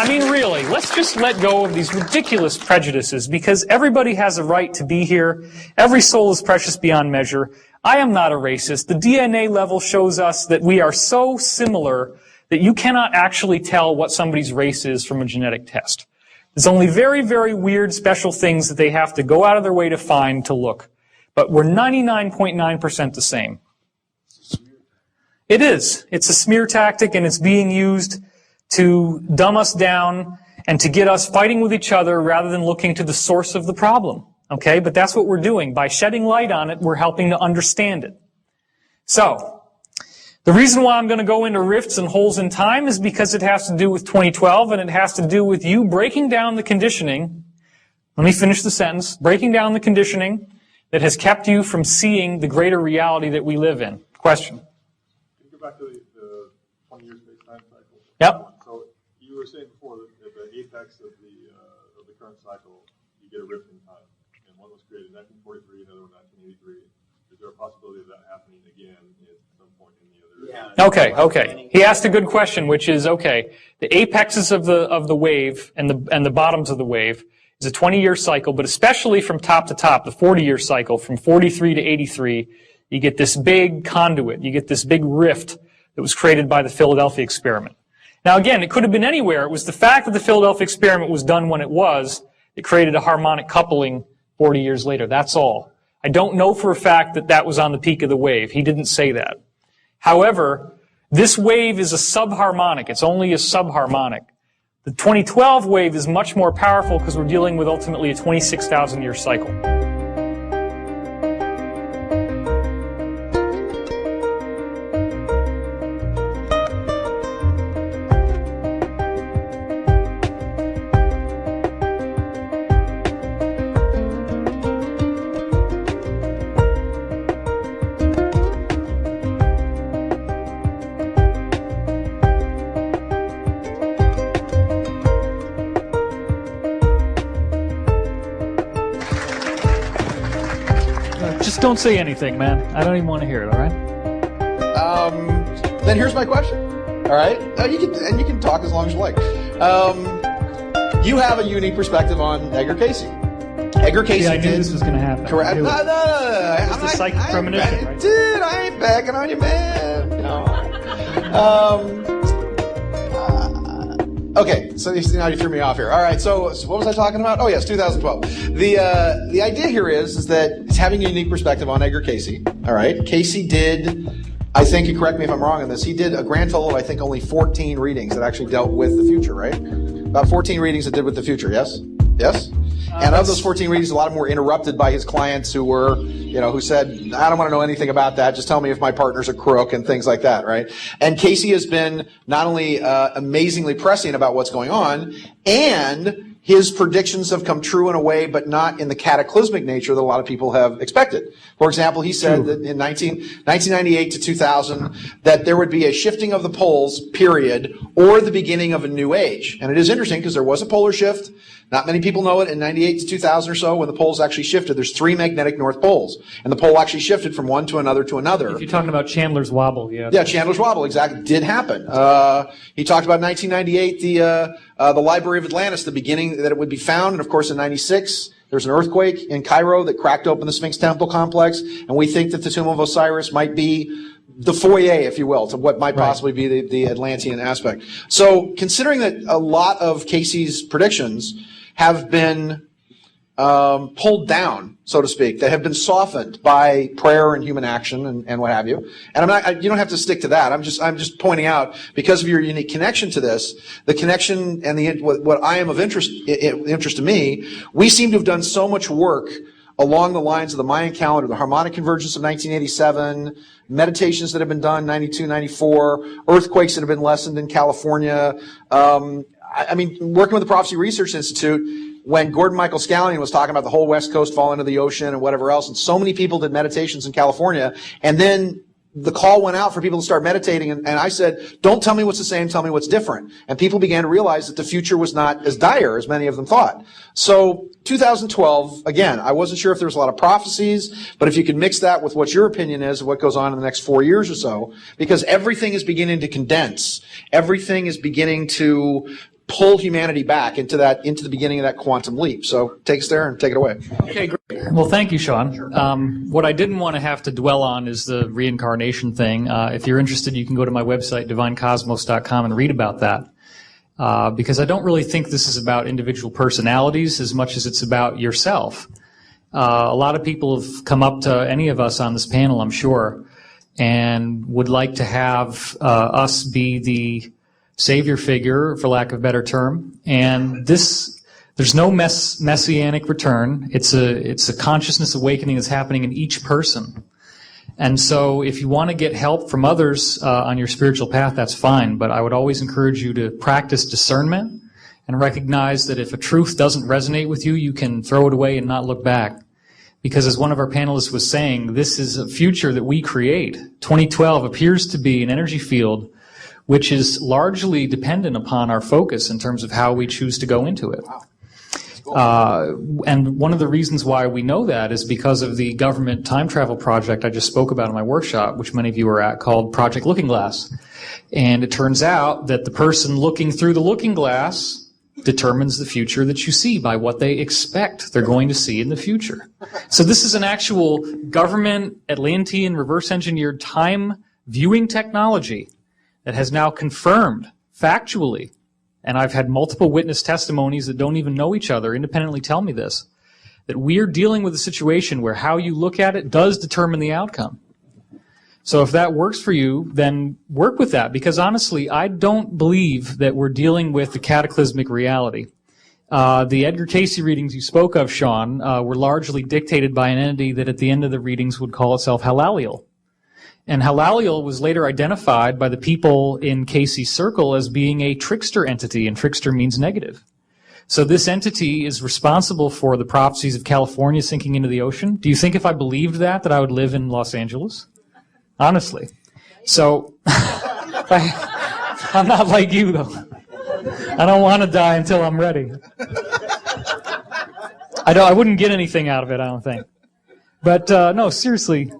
I mean, really, let's just let go of these ridiculous prejudices, because everybody has a right to be here. Every soul is precious beyond measure. I am not a racist. The DNA level shows us that we are so similar that you cannot actually tell what somebody's race is from a genetic test. There's only very, very weird special things that they have to go out of their way to find to look. But we're 99.9% the same. It is. It's a smear tactic, and it's being used to dumb us down and to get us fighting with each other rather than looking to the source of the problem. Okay? But that's what we're doing. By shedding light on it, we're helping to understand it. So, the reason why I'm going to go into rifts and holes in time is because it has to do with 2012, and it has to do with you breaking down the conditioning. Let me finish the sentence. Breaking down the conditioning that has kept you from seeing the greater reality that we live in. Question? Can you go back to the 20-year space-time cycle? Yep. So you were saying before that at the apex of the current cycle, you get a rift in time, and one was created in 1943, another one in 1983. Is there a possibility of that happening again at some point in the other? Yeah. Okay. He asked a good question, which is, okay, the apexes of the wave and the bottoms of the wave is a 20-year cycle, but especially from top to top, the 40-year cycle, from 43 to 83, you get this big conduit, you get this big rift that was created by the Philadelphia experiment. Now again, it could have been anywhere. It was the fact that the Philadelphia experiment was done when it was that created a harmonic coupling 40 years later. That's all. I don't know for a fact that that was on the peak of the wave. He didn't say that. However, this wave is a subharmonic. It's only a subharmonic. The 2012 wave is much more powerful because we're dealing with ultimately a 26,000-year cycle. Just don't say anything, man. I don't even want to hear it, all right? Then here's my question. All right? You can talk as long as you like. You have a unique perspective on Edgar Casey. Edgar Casey I knew this was going to happen. Correct. No. It's the psychic premonition, right? Dude, I ain't backing on you, man. No. Okay, so now you threw me off here. All right, so what was I talking about? Oh yes, 2012. The idea here is that it's having a unique perspective on Edgar Cayce. All right, Cayce did, I think, you correct me if I'm wrong on this, he did a grand total of I think only 14 readings that actually dealt with the future, right? About 14 readings that did with the future, yes? Yes? And of those 14 readings, a lot of them were interrupted by his clients who were, who said, I don't want to know anything about that. Just tell me if my partner's a crook and things like that, right? And Cayce has been not only amazingly prescient about what's going on, and his predictions have come true in a way, but not in the cataclysmic nature that a lot of people have expected. For example, he said that in 1998 to 2000, that there would be a shifting of the poles, period, or the beginning of a new age. And it is interesting because there was a polar shift. Not many people know it. In 98 to 2000 or so, when the poles actually shifted, there's 3 magnetic north poles. And the pole actually shifted from one to another to another. If you're talking about Chandler's Wobble, yeah. Yeah, Chandler's Wobble, exactly, did happen. He talked about 1998, the Library of Atlantis, the beginning that it would be found. And of course, in 96, there's an earthquake in Cairo that cracked open the Sphinx Temple complex. And we think that the Tomb of Osiris might be the foyer, if you will, to what might possibly be the Atlantean aspect. So considering that a lot of Cayce's predictions have been pulled down, so to speak, that have been softened by prayer and human action and what have you. And you don't have to stick to that. I'm just pointing out, because of your unique connection to this, the connection and what I am of interest to me, we seem to have done so much work along the lines of the Mayan calendar, the harmonic convergence of 1987, meditations that have been done 92, 94, earthquakes that have been lessened in California. Working with the Prophecy Research Institute, when Gordon Michael Scallion was talking about the whole West Coast falling into the ocean and whatever else, and so many people did meditations in California, and then the call went out for people to start meditating, and I said, don't tell me what's the same, tell me what's different. And people began to realize that the future was not as dire as many of them thought. So 2012, again, I wasn't sure if there was a lot of prophecies, but if you could mix that with what your opinion is of what goes on in the next 4 years or so, because everything is beginning to condense. Everything is beginning to pull humanity back into the beginning of that quantum leap. So take us there and take it away. Okay, great. Well, thank you, Sean. What I didn't want to have to dwell on is the reincarnation thing. If you're interested, you can go to my website, divinecosmos.com, and read about that. Because I don't really think this is about individual personalities as much as it's about yourself. A lot of people have come up to any of us on this panel, I'm sure, and would like to have us be the savior figure, for lack of a better term. And there's no messianic return. It's a consciousness awakening that's happening in each person. And so if you want to get help from others on your spiritual path, that's fine. But I would always encourage you to practice discernment and recognize that if a truth doesn't resonate with you, you can throw it away and not look back. Because as one of our panelists was saying, this is a future that we create. 2012 appears to be an energy field which is largely dependent upon our focus in terms of how we choose to go into it. And one of the reasons why we know that is because of the government time travel project I just spoke about in my workshop, which many of you were at, called Project Looking Glass. And it turns out that the person looking through the looking glass determines the future that you see by what they expect they're going to see in the future. So this is an actual government Atlantean reverse engineered time viewing technology that has now confirmed factually, and I've had multiple witness testimonies that don't even know each other independently tell me this, that we're dealing with a situation where how you look at it does determine the outcome. So if that works for you, then work with that, because honestly, I don't believe that we're dealing with the cataclysmic reality. The Edgar Cayce readings you spoke of, Sean, were largely dictated by an entity that at the end of the readings would call itself Halaliel. And Halaliel was later identified by the people in Cayce's circle as being a trickster entity, and trickster means negative. So this entity is responsible for the prophecies of California sinking into the ocean. Do you think if I believed that I would live in Los Angeles? Honestly. So, I'm not like you, though. I don't want to die until I'm ready. I wouldn't get anything out of it, I don't think. But, no, seriously.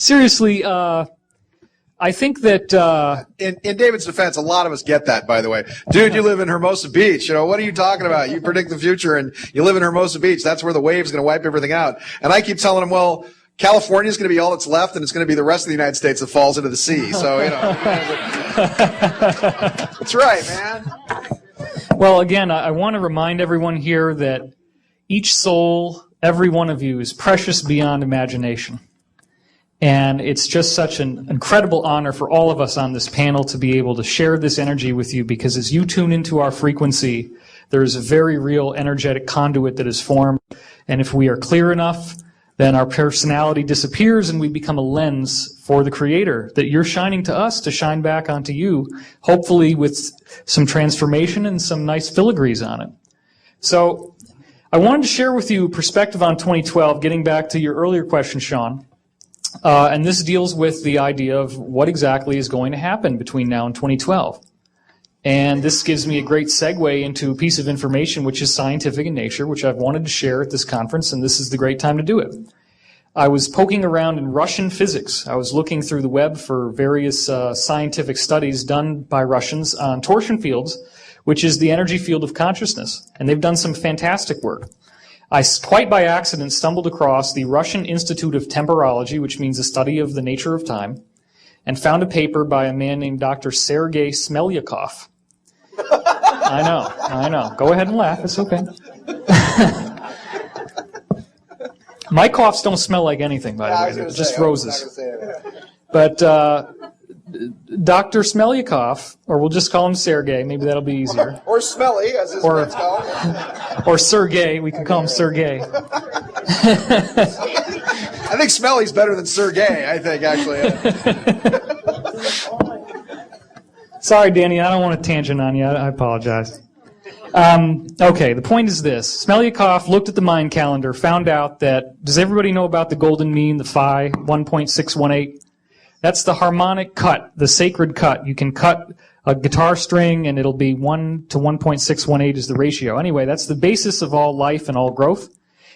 Seriously, I think that in David's defense, a lot of us get that, by the way. Dude, you live in Hermosa Beach. What are you talking about? You predict the future and you live in Hermosa Beach. That's where the wave's going to wipe everything out. And I keep telling him, well, California's going to be all that's left, and it's going to be the rest of the United States that falls into the sea. So, That's right, man. Well, again, I want to remind everyone here that each soul, every one of you, is precious beyond imagination. And it's just such an incredible honor for all of us on this panel to be able to share this energy with you, because as you tune into our frequency, there is a very real energetic conduit that is formed. And if we are clear enough, then our personality disappears and we become a lens for the Creator that you're shining to us to shine back onto you, hopefully with some transformation and some nice filigrees on it. So I wanted to share with you a perspective on 2012, getting back to your earlier question, Sean. And this deals with the idea of what exactly is going to happen between now and 2012. And this gives me a great segue into a piece of information which is scientific in nature, which I've wanted to share at this conference, and this is the great time to do it. I was poking around in Russian physics. I was looking through the web for various scientific studies done by Russians on torsion fields, which is the energy field of consciousness. And they've done some fantastic work. I, quite by accident, stumbled across the Russian Institute of Temporology, which means the study of the nature of time, and found a paper by a man named Dr. Sergei Smelyakov. I know. Go ahead and laugh. It's okay. My coughs don't smell like anything, by the way. They're just roses. But Dr. Smelyakov, or we'll just call him Sergei, maybe that'll be easier. Or Smelly, as his friends call him. Or Sergei, we can call him Sergei. I think Smelly's better than Sergei, I think, actually. Sorry, Danny, I don't want to tangent on you. I apologize. Okay, the point is this. Smelyakov looked at the Mayan calendar, found out that, does everybody know about the golden mean, the phi, 1.618? That's the harmonic cut, the sacred cut. You can cut a guitar string and it'll be 1 to 1.618 is the ratio. Anyway, that's the basis of all life and all growth.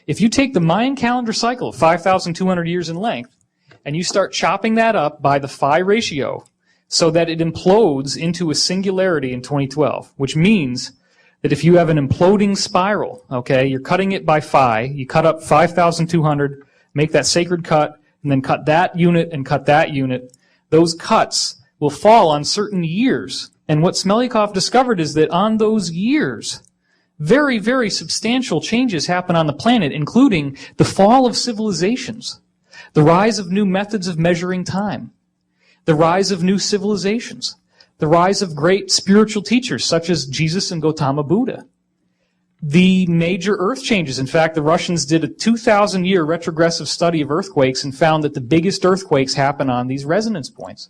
If you take the Mayan calendar cycle of 5,200 years in length and you start chopping that up by the phi ratio so that it implodes into a singularity in 2012, which means that if you have an imploding spiral, okay, you're cutting it by phi, you cut up 5,200, make that sacred cut, and then cut that unit and cut that unit, those cuts will fall on certain years. And what Smelyakov discovered is that on those years, very, very substantial changes happen on the planet, including the fall of civilizations, the rise of new methods of measuring time, the rise of new civilizations, the rise of great spiritual teachers such as Jesus and Gautama Buddha, the major earth changes. In fact, the Russians did a 2,000-year retrogressive study of earthquakes and found that the biggest earthquakes happen on these resonance points.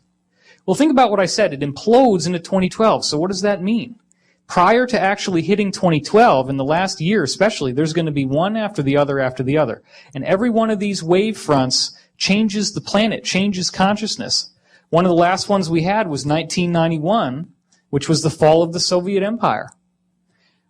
Well, think about what I said. It implodes into 2012. So what does that mean? Prior to actually hitting 2012, in the last year especially, there's going to be one after the other after the other. And every one of these wave fronts changes the planet, changes consciousness. One of the last ones we had was 1991, which was the fall of the Soviet Empire.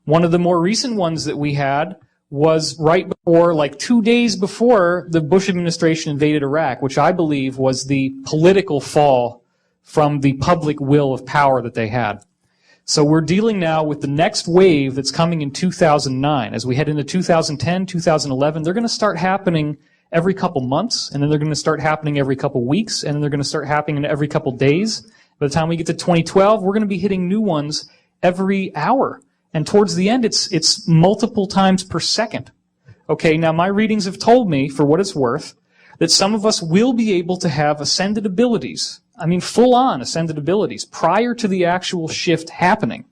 One of the more recent ones that we had was right before, like 2 days before the Bush administration invaded Iraq, which I believe was the political fall from the public will of power that they had. So we're dealing now with the next wave that's coming in 2009. As we head into 2010, 2011, they're going to start happening every couple months, and then they're going to start happening every couple weeks, and then they're going to start happening every couple days. By the time we get to 2012, we're going to be hitting new ones every hour. And towards the end, it's multiple times per second. Okay, now my readings have told me, for what it's worth, that some of us will be able to have ascended abilities. I mean, full-on ascended abilities prior to the actual shift happening.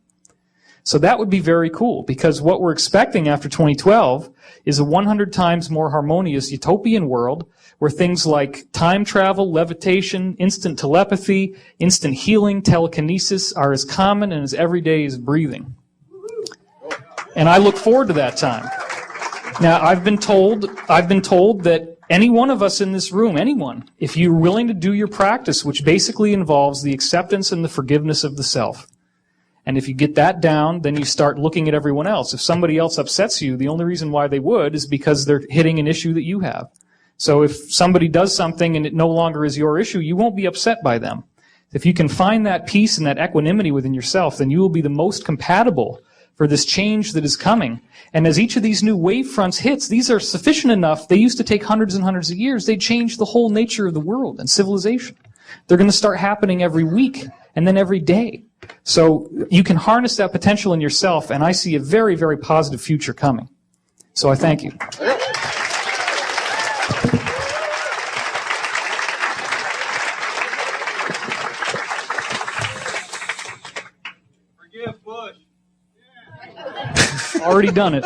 So that would be very cool, because what we're expecting after 2012 is a 100 times more harmonious utopian world where things like time travel, levitation, instant telepathy, instant healing, telekinesis are as common and as everyday as breathing. And I look forward to that time. Now, I've been told that any one of us in this room, anyone, if you're willing to do your practice, which basically involves the acceptance and the forgiveness of the self, and if you get that down, then you start looking at everyone else. If somebody else upsets you, the only reason why they would is because they're hitting an issue that you have. So if somebody does something and it no longer is your issue, you won't be upset by them. If you can find that peace and that equanimity within yourself, then you will be the most compatible for this change that is coming. And as each of these new wave fronts hits, these are sufficient enough. They used to take hundreds and hundreds of years. They change the whole nature of the world and civilization. they're going to start happening every week and then every day. So you can harness that potential in yourself, and I see a very, very positive future coming. So I thank you. Forgive Bush. Already done it.